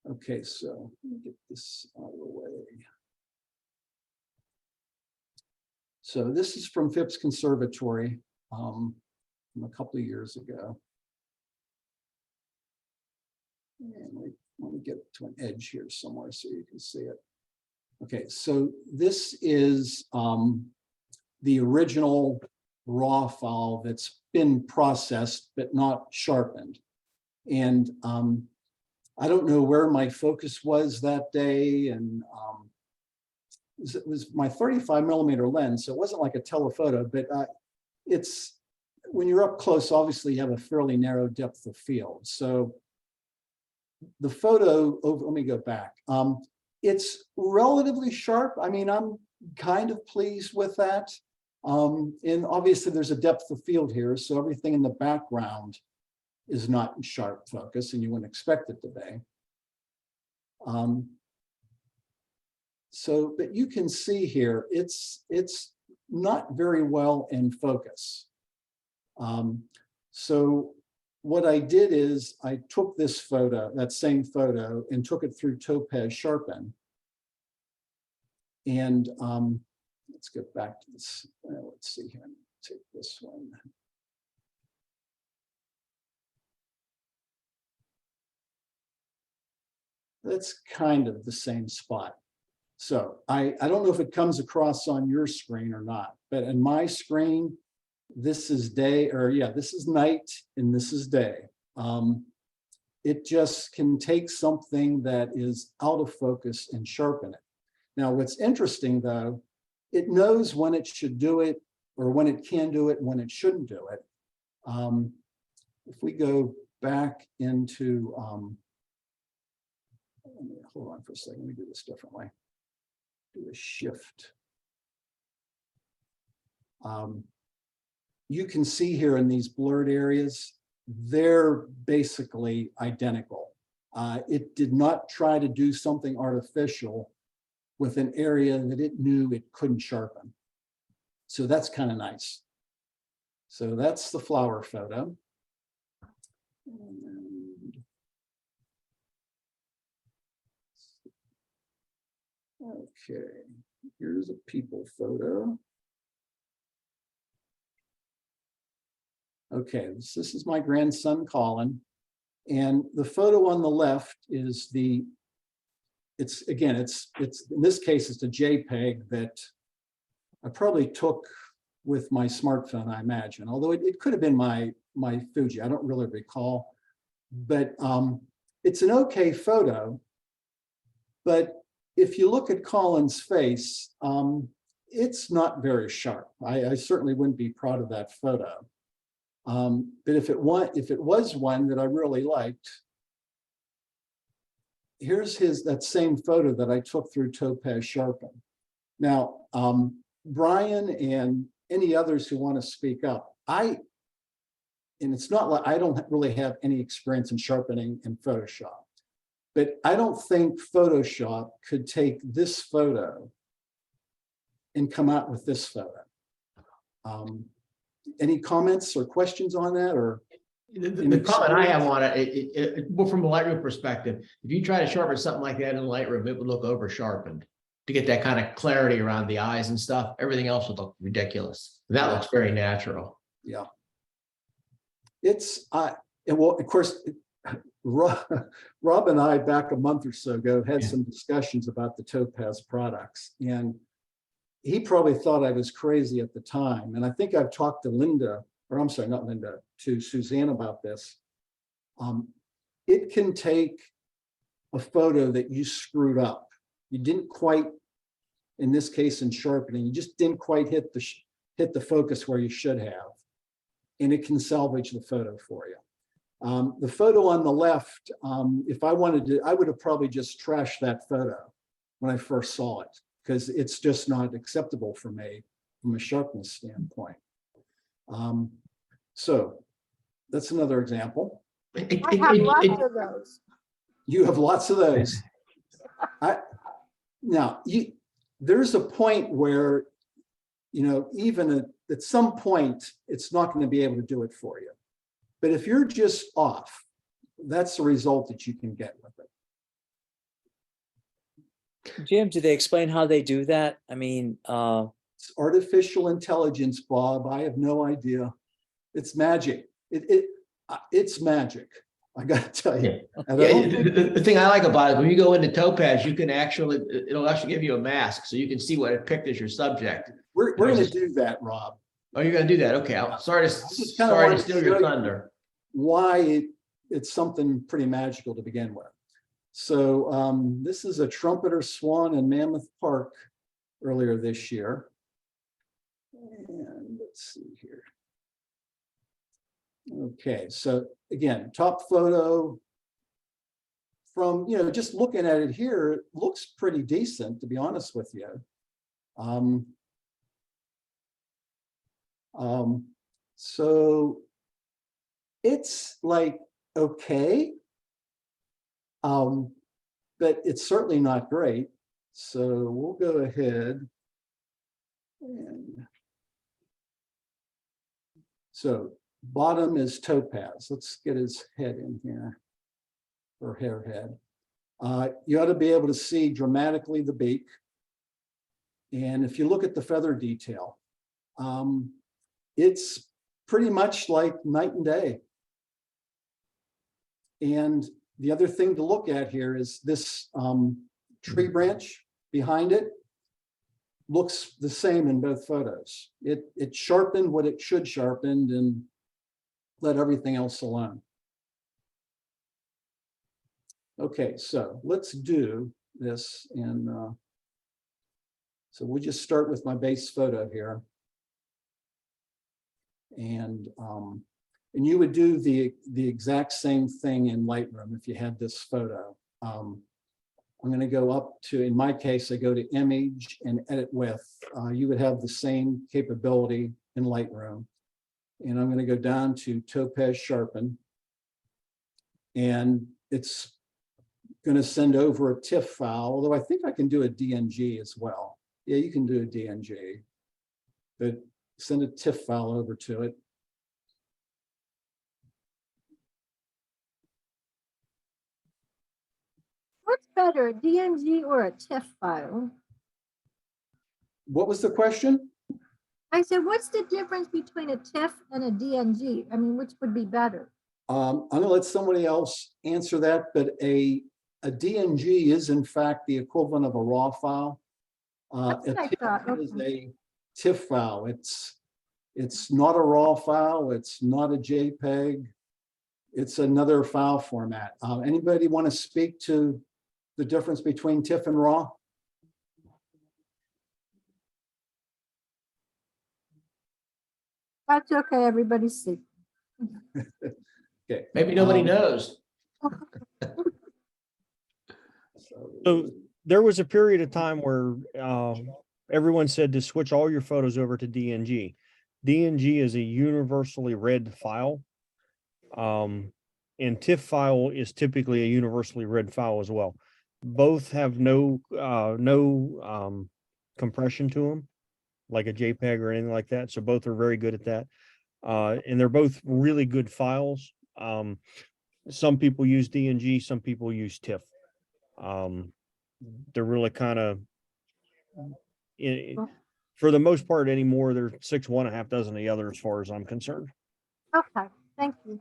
Okay, so let me get this out of the way. So this is from Phipps Conservatory from a couple of years ago. And let me get to an edge here somewhere so you can see it. Okay, so this is the original raw file that's been processed but not sharpened. And I don't know where my focus was that day, and it was my 35mm lens, so it wasn't like a telephoto, but it's, when you're up close, obviously you have a fairly narrow depth of field. So the photo, let me go back. It's relatively sharp. I mean, I'm kind of pleased with that. And obviously there's a depth of field here, so everything in the background is not in sharp focus, and you wouldn't expect it to be. So, but you can see here, it's not very well in focus. So what I did is I took this photo, that same photo, and took it through Topaz Sharpen. And let's get back to this. Let's see here. Take this one. That's kind of the same spot. So I don't know if it comes across on your screen or not, but in my screen, this is day, or yeah, this is night and this is day. It just can take something that is out of focus and sharpen it. Now, what's interesting though, it knows when it should do it, or when it can do it, and when it shouldn't do it. If we go back into, hold on for a second, let me do this differently. Do a shift. you can see here in these blurred areas, they're basically identical. It did not try to do something artificial with an area that it knew it couldn't sharpen. So that's kind of nice. So that's the flower photo. Okay, here's a people photo. Okay, this is my grandson, Colin. And the photo on the left is it's in this case, it's a JPEG that I probably took with my smartphone, I imagine, although it could have been my Fuji, I don't really recall. But it's an okay photo. But if you look at Colin's face, it's not very sharp. I certainly wouldn't be proud of that photo. But if it was one that I really liked, here's that same photo that I took through Topaz Sharpen. Now, Brian and any others who want to speak up, and it's not like I don't really have any experience in sharpening in Photoshop, but I don't think Photoshop could take this photo and come out with this photo. Any comments or questions on that, or? The comment I have on it, more from a Lightroom perspective, if you try to sharpen something like that in Lightroom, it would look over sharpened. To get that kind of clarity around the eyes and stuff, everything else would look ridiculous. That looks very natural. Yeah. It's, well, of course, Rob and I back a month or so ago had some discussions about the Topaz products, and he probably thought I was crazy at the time. And I think I've talked to Linda, or I'm sorry, not Linda, to Suzanne about this. It can take a photo that you screwed up. You didn't quite, in this case in sharpening, you just didn't quite hit the focus where you should have. And it can salvage the photo for you. The photo on the left, if I wanted to, I would have probably just trashed that photo when I first saw it, because it's just not acceptable for me from a sharpness standpoint. So that's another example. I have lots of those. You have lots of those. There's a point where, even at some point, it's not going to be able to do it for you. But if you're just off, that's the result that you can get with it. Jim, did they explain how they do that? I mean, It's artificial intelligence, Bob. I have no idea. It's magic. It's magic. I got to tell you. The thing I like about it, when you go into Topaz, it'll actually give you a mask so you can see what it picked as your subject. We're going to do that, Rob. Oh, you're going to do that? Okay. I'm sorry to steal your thunder. Why it's something pretty magical to begin with. So this is a trumpeter swan in Mammoth Park earlier this year. And let's see here. Okay, so again, top photo from, just looking at it here, it looks pretty decent, to be honest with you. So it's like, okay, but it's certainly not great. So we'll go ahead and so bottom is Topaz. Let's get his head in here, or hair head. You ought to be able to see dramatically the beak. And if you look at the feather detail, it's pretty much like night and day. And the other thing to look at here is this tree branch behind it looks the same in both photos. It sharpened what it should sharpen and let everything else alone. Okay, so let's do this. And so we'll just start with my base photo here. And you would do the exact same thing in Lightroom if you had this photo. I'm going to go up to, in my case, I go to image and edit with. You would have the same capability in Lightroom. And I'm going to go down to Topaz Sharpen. And it's going to send over a TIFF file, although I think I can do a DNG as well. Yeah, you can do a DNG, but send a TIFF file over to it. What's better, a DNG or a TIFF file? What was the question? I said, what's the difference between a TIFF and a DNG? I mean, which would be better? I'm going to let somebody else answer that, but a DNG is in fact the equivalent of a raw file. That's A what I TIFF thought. is Okay. a TIFF file. It's not a raw file. It's not a JPEG. It's another file format. Anybody want to speak to the difference between TIFF and raw? That's okay, everybody's sleeping. Okay. Maybe nobody knows. So there was a period of time where everyone said to switch all your photos over to DNG. DNG is a universally read file. And TIFF file is typically a universally read file as well. Both have no compression to them, like a JPEG or anything like that. So both are very good at that. And they're both really good files. Some people use DNG, some people use TIFF. They're really kind of, for the most part anymore, they're 1 half dozen of the other as far as I'm concerned. Okay, thank you.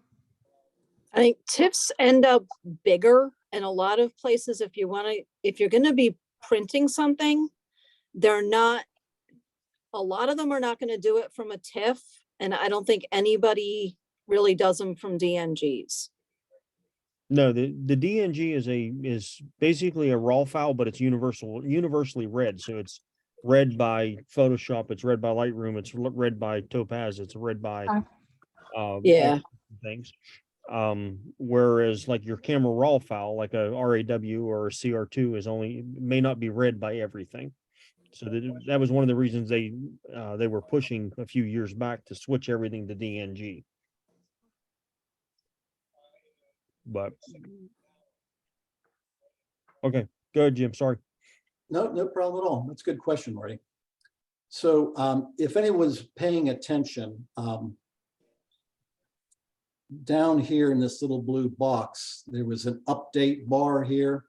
I think TIFFs end up bigger in a lot of places. If you're going to be printing something, a lot of them are not going to do it from a TIFF. And I don't think anybody really does them from DNGs. No, the DNG is basically a raw file, but it's universally read. So it's read by Photoshop, it's read by Lightroom, it's read by Topaz, it's read by Yeah. things. Whereas like your camera raw file, like a RAW or a CR2 may not be read by everything. So that was one of the reasons they were pushing a few years back to switch everything to DNG. But okay, go ahead, Jim. Sorry. No problem at all. That's a good question, Marty. So if anyone's paying attention, down here in this little blue box, there was an update bar here.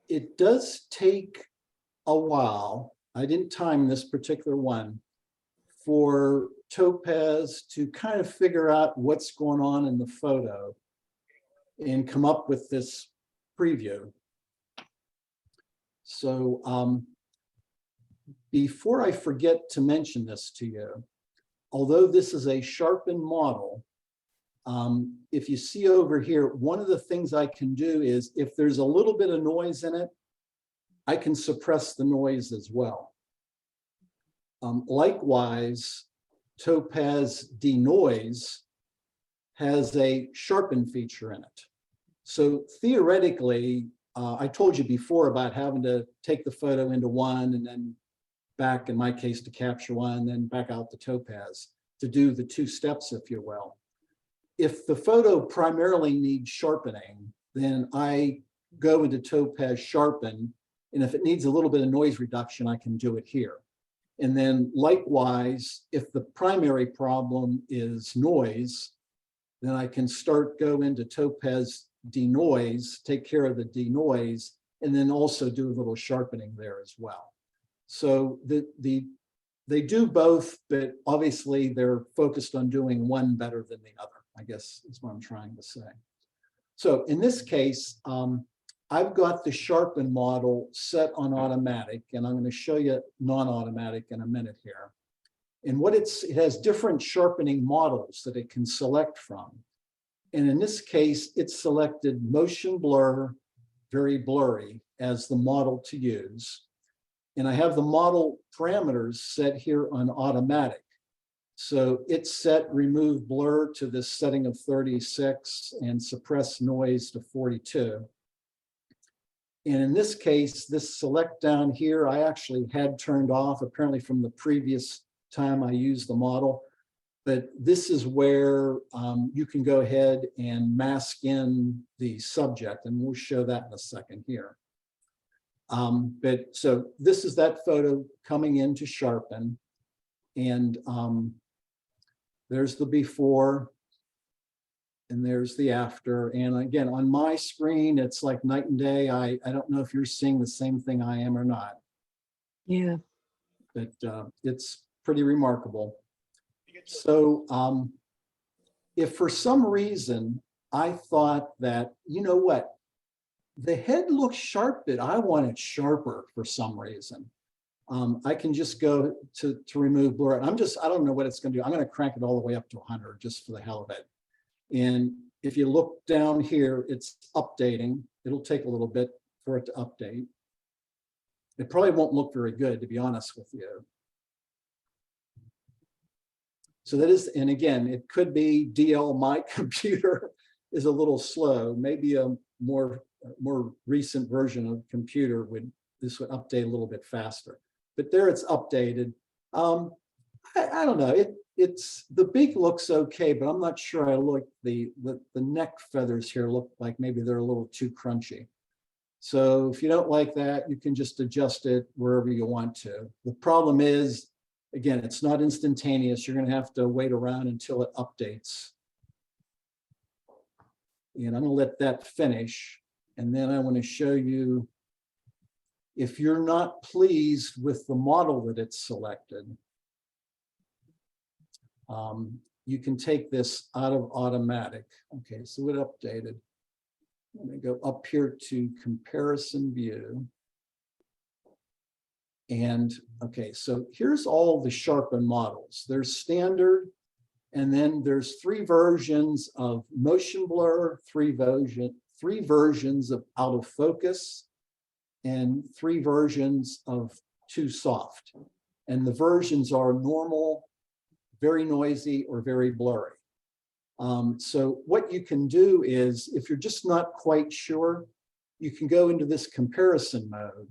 It does take a while. I didn't time this particular one for Topaz to kind of figure out what's going on in the photo and come up with this preview. So before I forget to mention this to you, although this is a sharpened model, if you see over here, one of the things I can do is if there's a little bit of noise in it, I can suppress the noise as well. Likewise, Topaz Denoise has a sharpen feature in it. So theoretically, I told you before about having to take the photo into one and then back, in my case, to capture one, and then back out to Topaz to do the 2 steps, if you will. If the photo primarily needs sharpening, then I go into Topaz Sharpen, and if it needs a little bit of noise reduction, I can do it here. And then likewise, if the primary problem is noise, then I can go into Topaz Denoise, take care of the denoise, and then also do a little sharpening there as well. So they do both, but obviously they're focused on doing one better than the other, I guess is what I'm trying to say. So in this case, I've got the sharpen model set on automatic, and I'm going to show you non-automatic in a minute here. And it has different sharpening models that it can select from. And in this case, it selected motion blur, very blurry, as the model to use. And I have the model parameters set here on automatic. So it's set remove blur to this setting of 36 and suppress noise to 42. And in this case, this select down here, I actually had turned off apparently from the previous time I used the model. But this is where you can go ahead and mask in the subject, and we'll show that in a second here. But so this is that photo coming in to sharpen, and there's the before, and there's the after. And again, on my screen, it's like night and day. I don't know if you're seeing the same thing I am or not, Yeah. but it's pretty remarkable. So if for some reason I thought that, you know what, the head looks sharp, but I want it sharper for some reason, I can just go to remove blur. I don't know what it's going to do. I'm going to crank it all the way up to 100 just for the hell of it. And if you look down here, it's updating. It'll take a little bit for it to update. It probably won't look very good, to be honest with you. So that is, and again, it could be DL, my computer is a little slow. Maybe a more recent version of computer this would update a little bit faster. But there it's updated. I don't know. It's the beak looks okay, but I'm not sure I like the neck feathers here look like maybe they're a little too crunchy. So if you don't like that, you can just adjust it wherever you want to. The problem is, again, it's not instantaneous. You're going to have to wait around until it updates. And I'm going to let that finish. And then I want to show you, if you're not pleased with the model that it's selected, you can take this out of automatic. Okay, so it updated. I'm going to go up here to comparison view. And okay, so here's all the sharpened models. There's standard, and then there's 3 versions of motion blur, 3 versions of out of focus, and 3 versions of too soft. And the versions are normal, very noisy, or very blurry. So what you can do is, if you're just not quite sure, you can go into this comparison mode.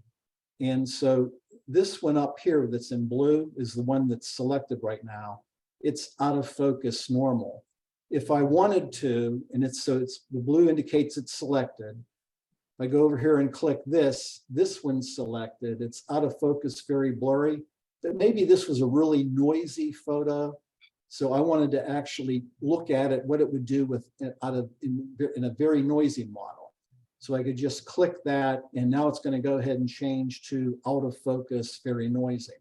And so this one up here that's in blue is the one that's selected right now. It's out of focus normal. If I wanted to, and the blue indicates it's selected. If I go over here and click this one's selected. It's out of focus, very blurry. But maybe this was a really noisy photo. So I wanted to actually look at it, what it would do with in a very noisy model. So I could just click that, and now it's going to go ahead and change to out of focus, very noisy.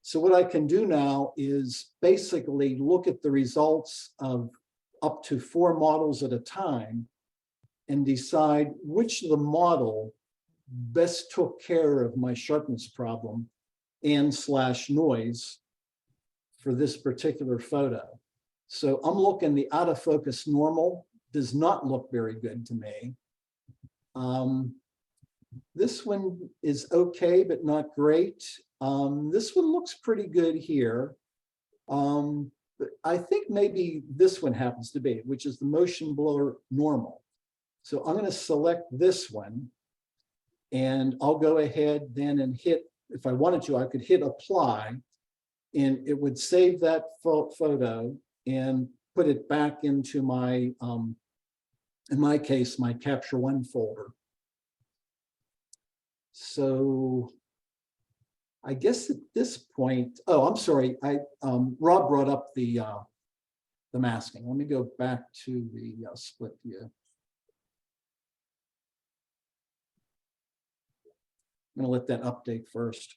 So what I can do now is basically look at the results of up to 4 models at a time and decide which of the model best took care of my sharpness problem and / noise for this particular photo. So I'm looking, the out of focus normal does not look very good to me. This one is okay, but not great. This one looks pretty good here. But I think maybe this one happens to be, which is the motion blur normal. So I'm going to select this one, and I'll go ahead then and hit, if I wanted to, I could hit apply, and it would save that photo and put it back into my, in my case, my Capture One folder. So I guess at this point, oh, I'm sorry, Rob brought up the masking. Let me go back to the split view. I'm going to let that update first.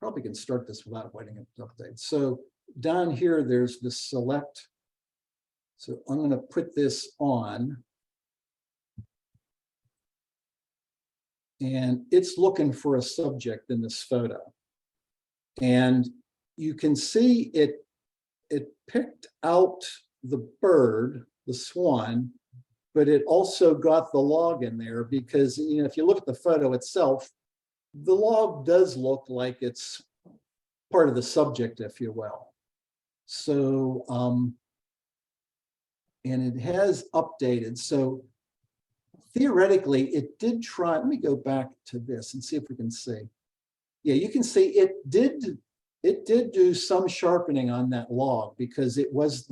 Probably can start this without waiting to update. So down here, there's the select. So I'm going to put this on. And it's looking for a subject in this photo. And you can see it picked out the bird, the swan, but it also got the log in there because, you know, if you look at the photo itself, the log does look like it's part of the subject, if you will. So and it has updated. So theoretically, it did try. Let me go back to this and see if we can see. Yeah, you can see it did do some sharpening on that log because the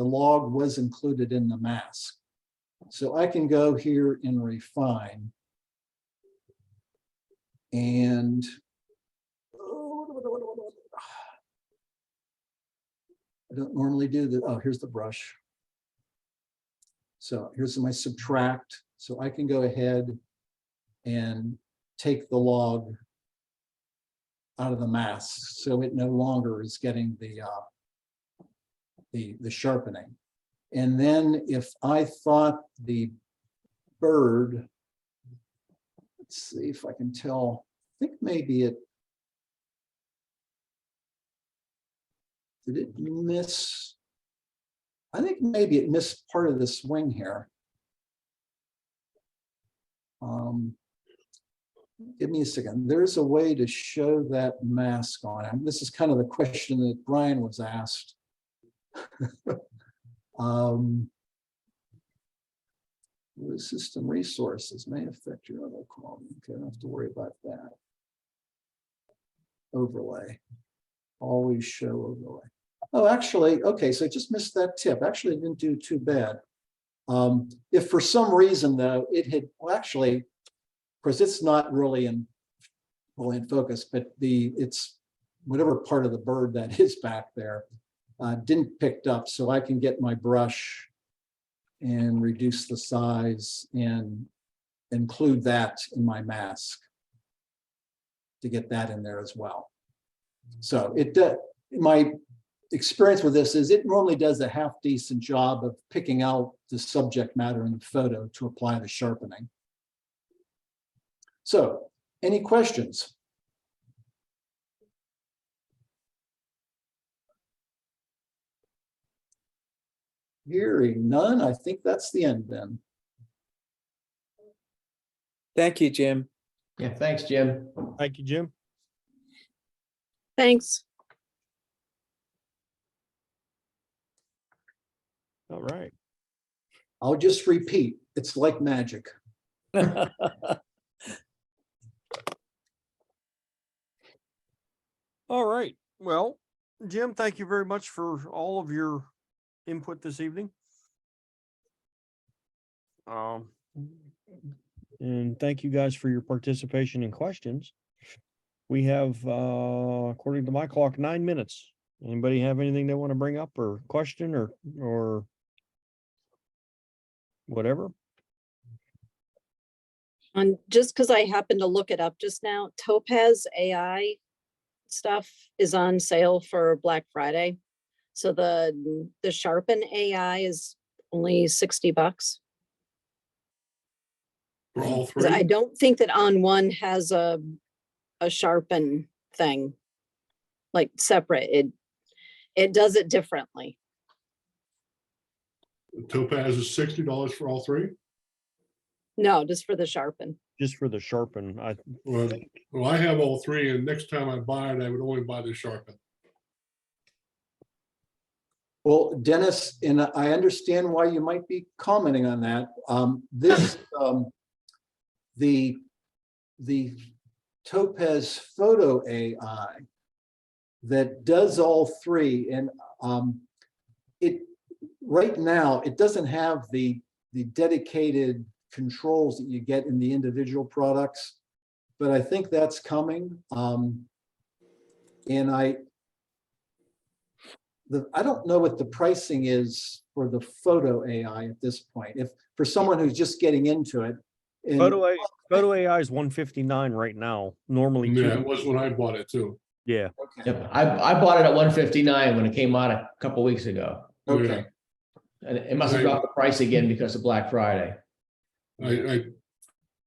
log was included in the mask. So I can go here and refine. And I don't normally do that. Oh, here's the brush. So here's my subtract. So I can go ahead and take the log out of the mask, so it no longer is getting the sharpening. And then if I thought the bird, let's see if I can tell, I think maybe it, did it miss? I think maybe it missed part of this wing here. Give me a second. There's a way to show that mask on it. This is kind of the question that Brian was asked. The system resources may affect your other quality. Okay, I don't have to worry about that. Overlay. Always show overlay. Oh, actually, okay, so I just missed that tip. Actually, it didn't do too bad. If for some reason, though, it had, well, actually, of course, it's not really in focus, but it's whatever part of the bird that is back there didn't pick up. So I can get my brush and reduce the size and include that in my mask to get that in there as well. So my experience with this is it normally does a half decent job of picking out the subject matter in the photo to apply the sharpening. So, any questions? Hearing none, I think that's the end then. Thank you, Jim. Yeah, thanks, Jim. Thank you, Jim. Thanks. All right. I'll just repeat, it's like magic. All right. Well, Jim, thank you very much for all of your input this evening. And thank you guys for your participation and questions. We have, according to my clock, 9 minutes. Anybody have anything they want to bring up or question or whatever? And just because I happened to look it up just now, Topaz AI stuff is on sale for Black Friday. So the Sharpen AI is only $60. For all 'Cause I three? don't think that On One has a Sharpen thing like separate. It does it differently. Topaz is $60 for all three? No, just for the Sharpen. Just for the sharpen, Well, I have all three, and next time I buy it, I would only buy the Sharpen. Well, Dennis, and I understand why you might be commenting on that. The Topaz Photo AI that does all three, and it right now it doesn't have the dedicated controls that you get in the individual products, but I think that's coming. And I don't know what the pricing is for the photo AI at this point. If for someone who's just getting into it. And Photo AI is 159 right now. Normally, Yeah, it was when I bought it too. yeah. okay, Yep, I bought it at 159 when it came out a couple weeks ago. okay. And it must have dropped the price again because of Black Friday. I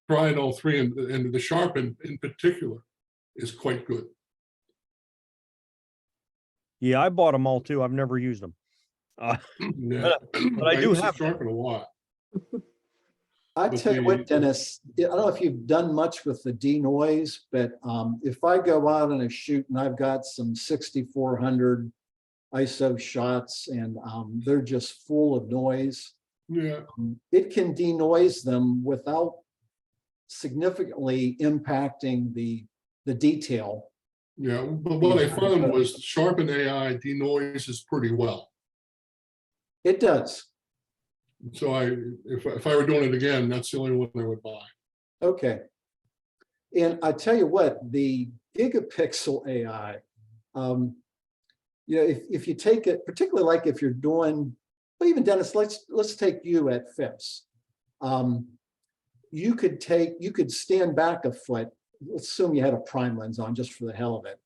tried all three, and the Sharpen in particular is quite good. Yeah, I bought them all too. I've never used them. Yeah. But I do used to have- Sharpen a lot. I But tell you the- what, Dennis, I don't know if you've done much with the denoise, but if I go out on a shoot and I've got some 6400 ISO shots and they're just full of noise, Yeah, It can denoise them without significantly impacting the detail. yeah. But what I found was Sharpen AI denoises pretty well. It does. So if I were doing it again, that's the only one I would buy. Okay. And I tell you what, the gigapixel AI, if you take it, particularly like if you're doing, well, even Dennis, let's take you at Phipps. You could stand back a foot. Let's assume you had a prime lens on just for the hell of it.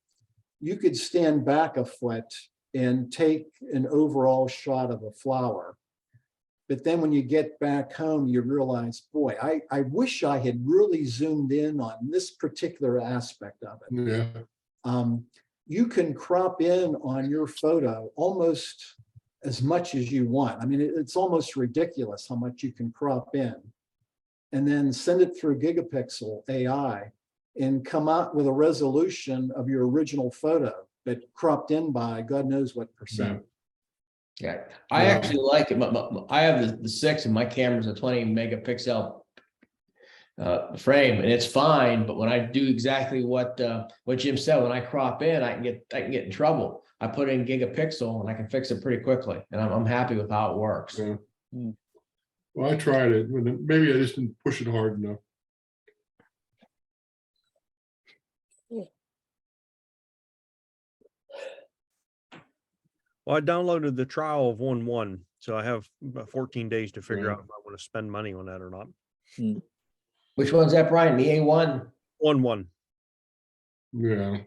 You could stand back a foot and take an overall shot of a flower. But then when you get back home, you realize, boy, I wish I had really zoomed in on this particular aspect of it. Yeah, You can crop in on your photo almost as much as you want. I mean, it's almost ridiculous how much you can crop in, and then send it through gigapixel AI and come out with a resolution of your original photo, but cropped in by God knows what percent. Yeah, I actually like it. I have the 6 and my camera's a 20 megapixel frame, and it's fine. But when I do exactly what Jim said, when I crop in, I can get in trouble. I put in gigapixel and I can fix it pretty quickly, and I'm happy with how it works. yeah. Well, I tried it, but maybe I just didn't push it hard enough. Well, I downloaded the trial of 1.1, so I have about 14 days to figure out if I want to spend money on that or not. Which one's that, Brian? The A1? 1.1. Yeah.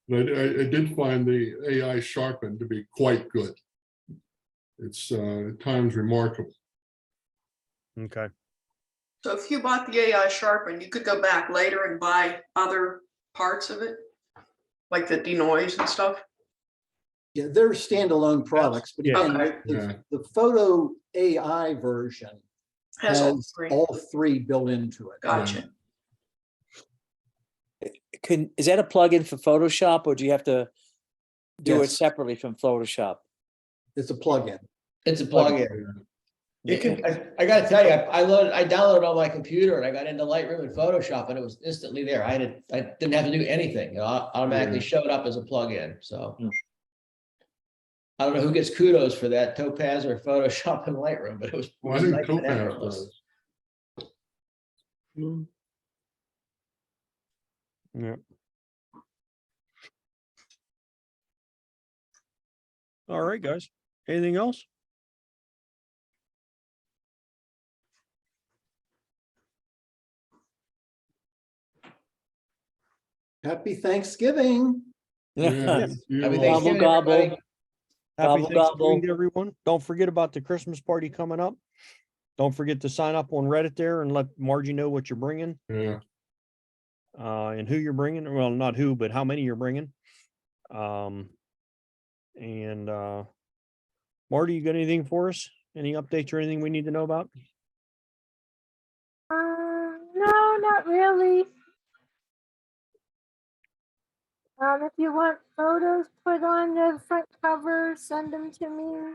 But I did find the AI Sharpen to be quite good. It's at times remarkable. Okay. So if you bought the AI Sharpen, you could go back later and buy other parts of it, like the denoise and stuff. Yeah, they're standalone products, but Yeah. again, Yeah. the photo AI version Has all all three. three built into it. Gotcha. Is that a plugin for Photoshop, or do you have to do it Yes. separately from Photoshop? It's a plugin. It's a plugin. It can, I gotta tell you, I downloaded it on my computer and I got into Lightroom and Photoshop and it was instantly there. I didn't have to do anything. It automatically showed up as a plugin. So I don't know who gets kudos for that, Topaz or Photoshop and Lightroom, but it was. Well, I think nice and Topaz effortless. does. Yeah. All right, guys. Anything else? Happy Thanksgiving. Yeah. you Happy all- Thanksgiving, Gobble, everybody. Happy Gobble, Thanksgiving gobble. to everyone. Don't forget about the Christmas party coming up. Don't forget to sign up on Reddit there and let Margie know what you're bringing, Yeah. and who you're bringing. Well, not who, but how many you're bringing. And Marty, you got anything for us? Any updates or anything we need to know about? No, not really. If you want photos put on the front cover, send them to me.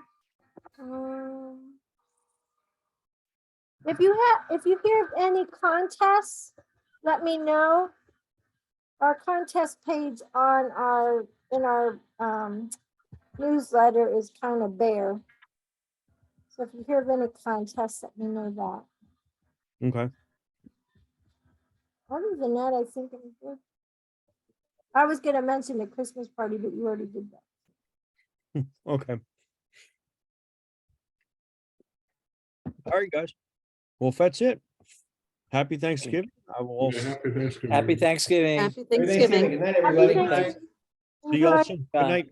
If you hear of any contests, let me know. Our contest page in our newsletter is kind of bare. So if you hear of any contests, let me know that. Okay. Other than that, I think I'm good. I was gonna mention the Christmas party, but you already did that. Okay. All right, guys. Well, if that's it, happy Thanksgiving. I will Yeah, also happy Thanksgiving. Happy Thanksgiving. Happy Happy Thanksgiving. Good night, Happy everybody. Thanksgiving. see y'all Enjoy. soon. Good Bye. night.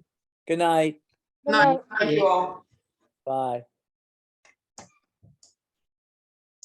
Good night. Good Night. night. Thank you all. Bye.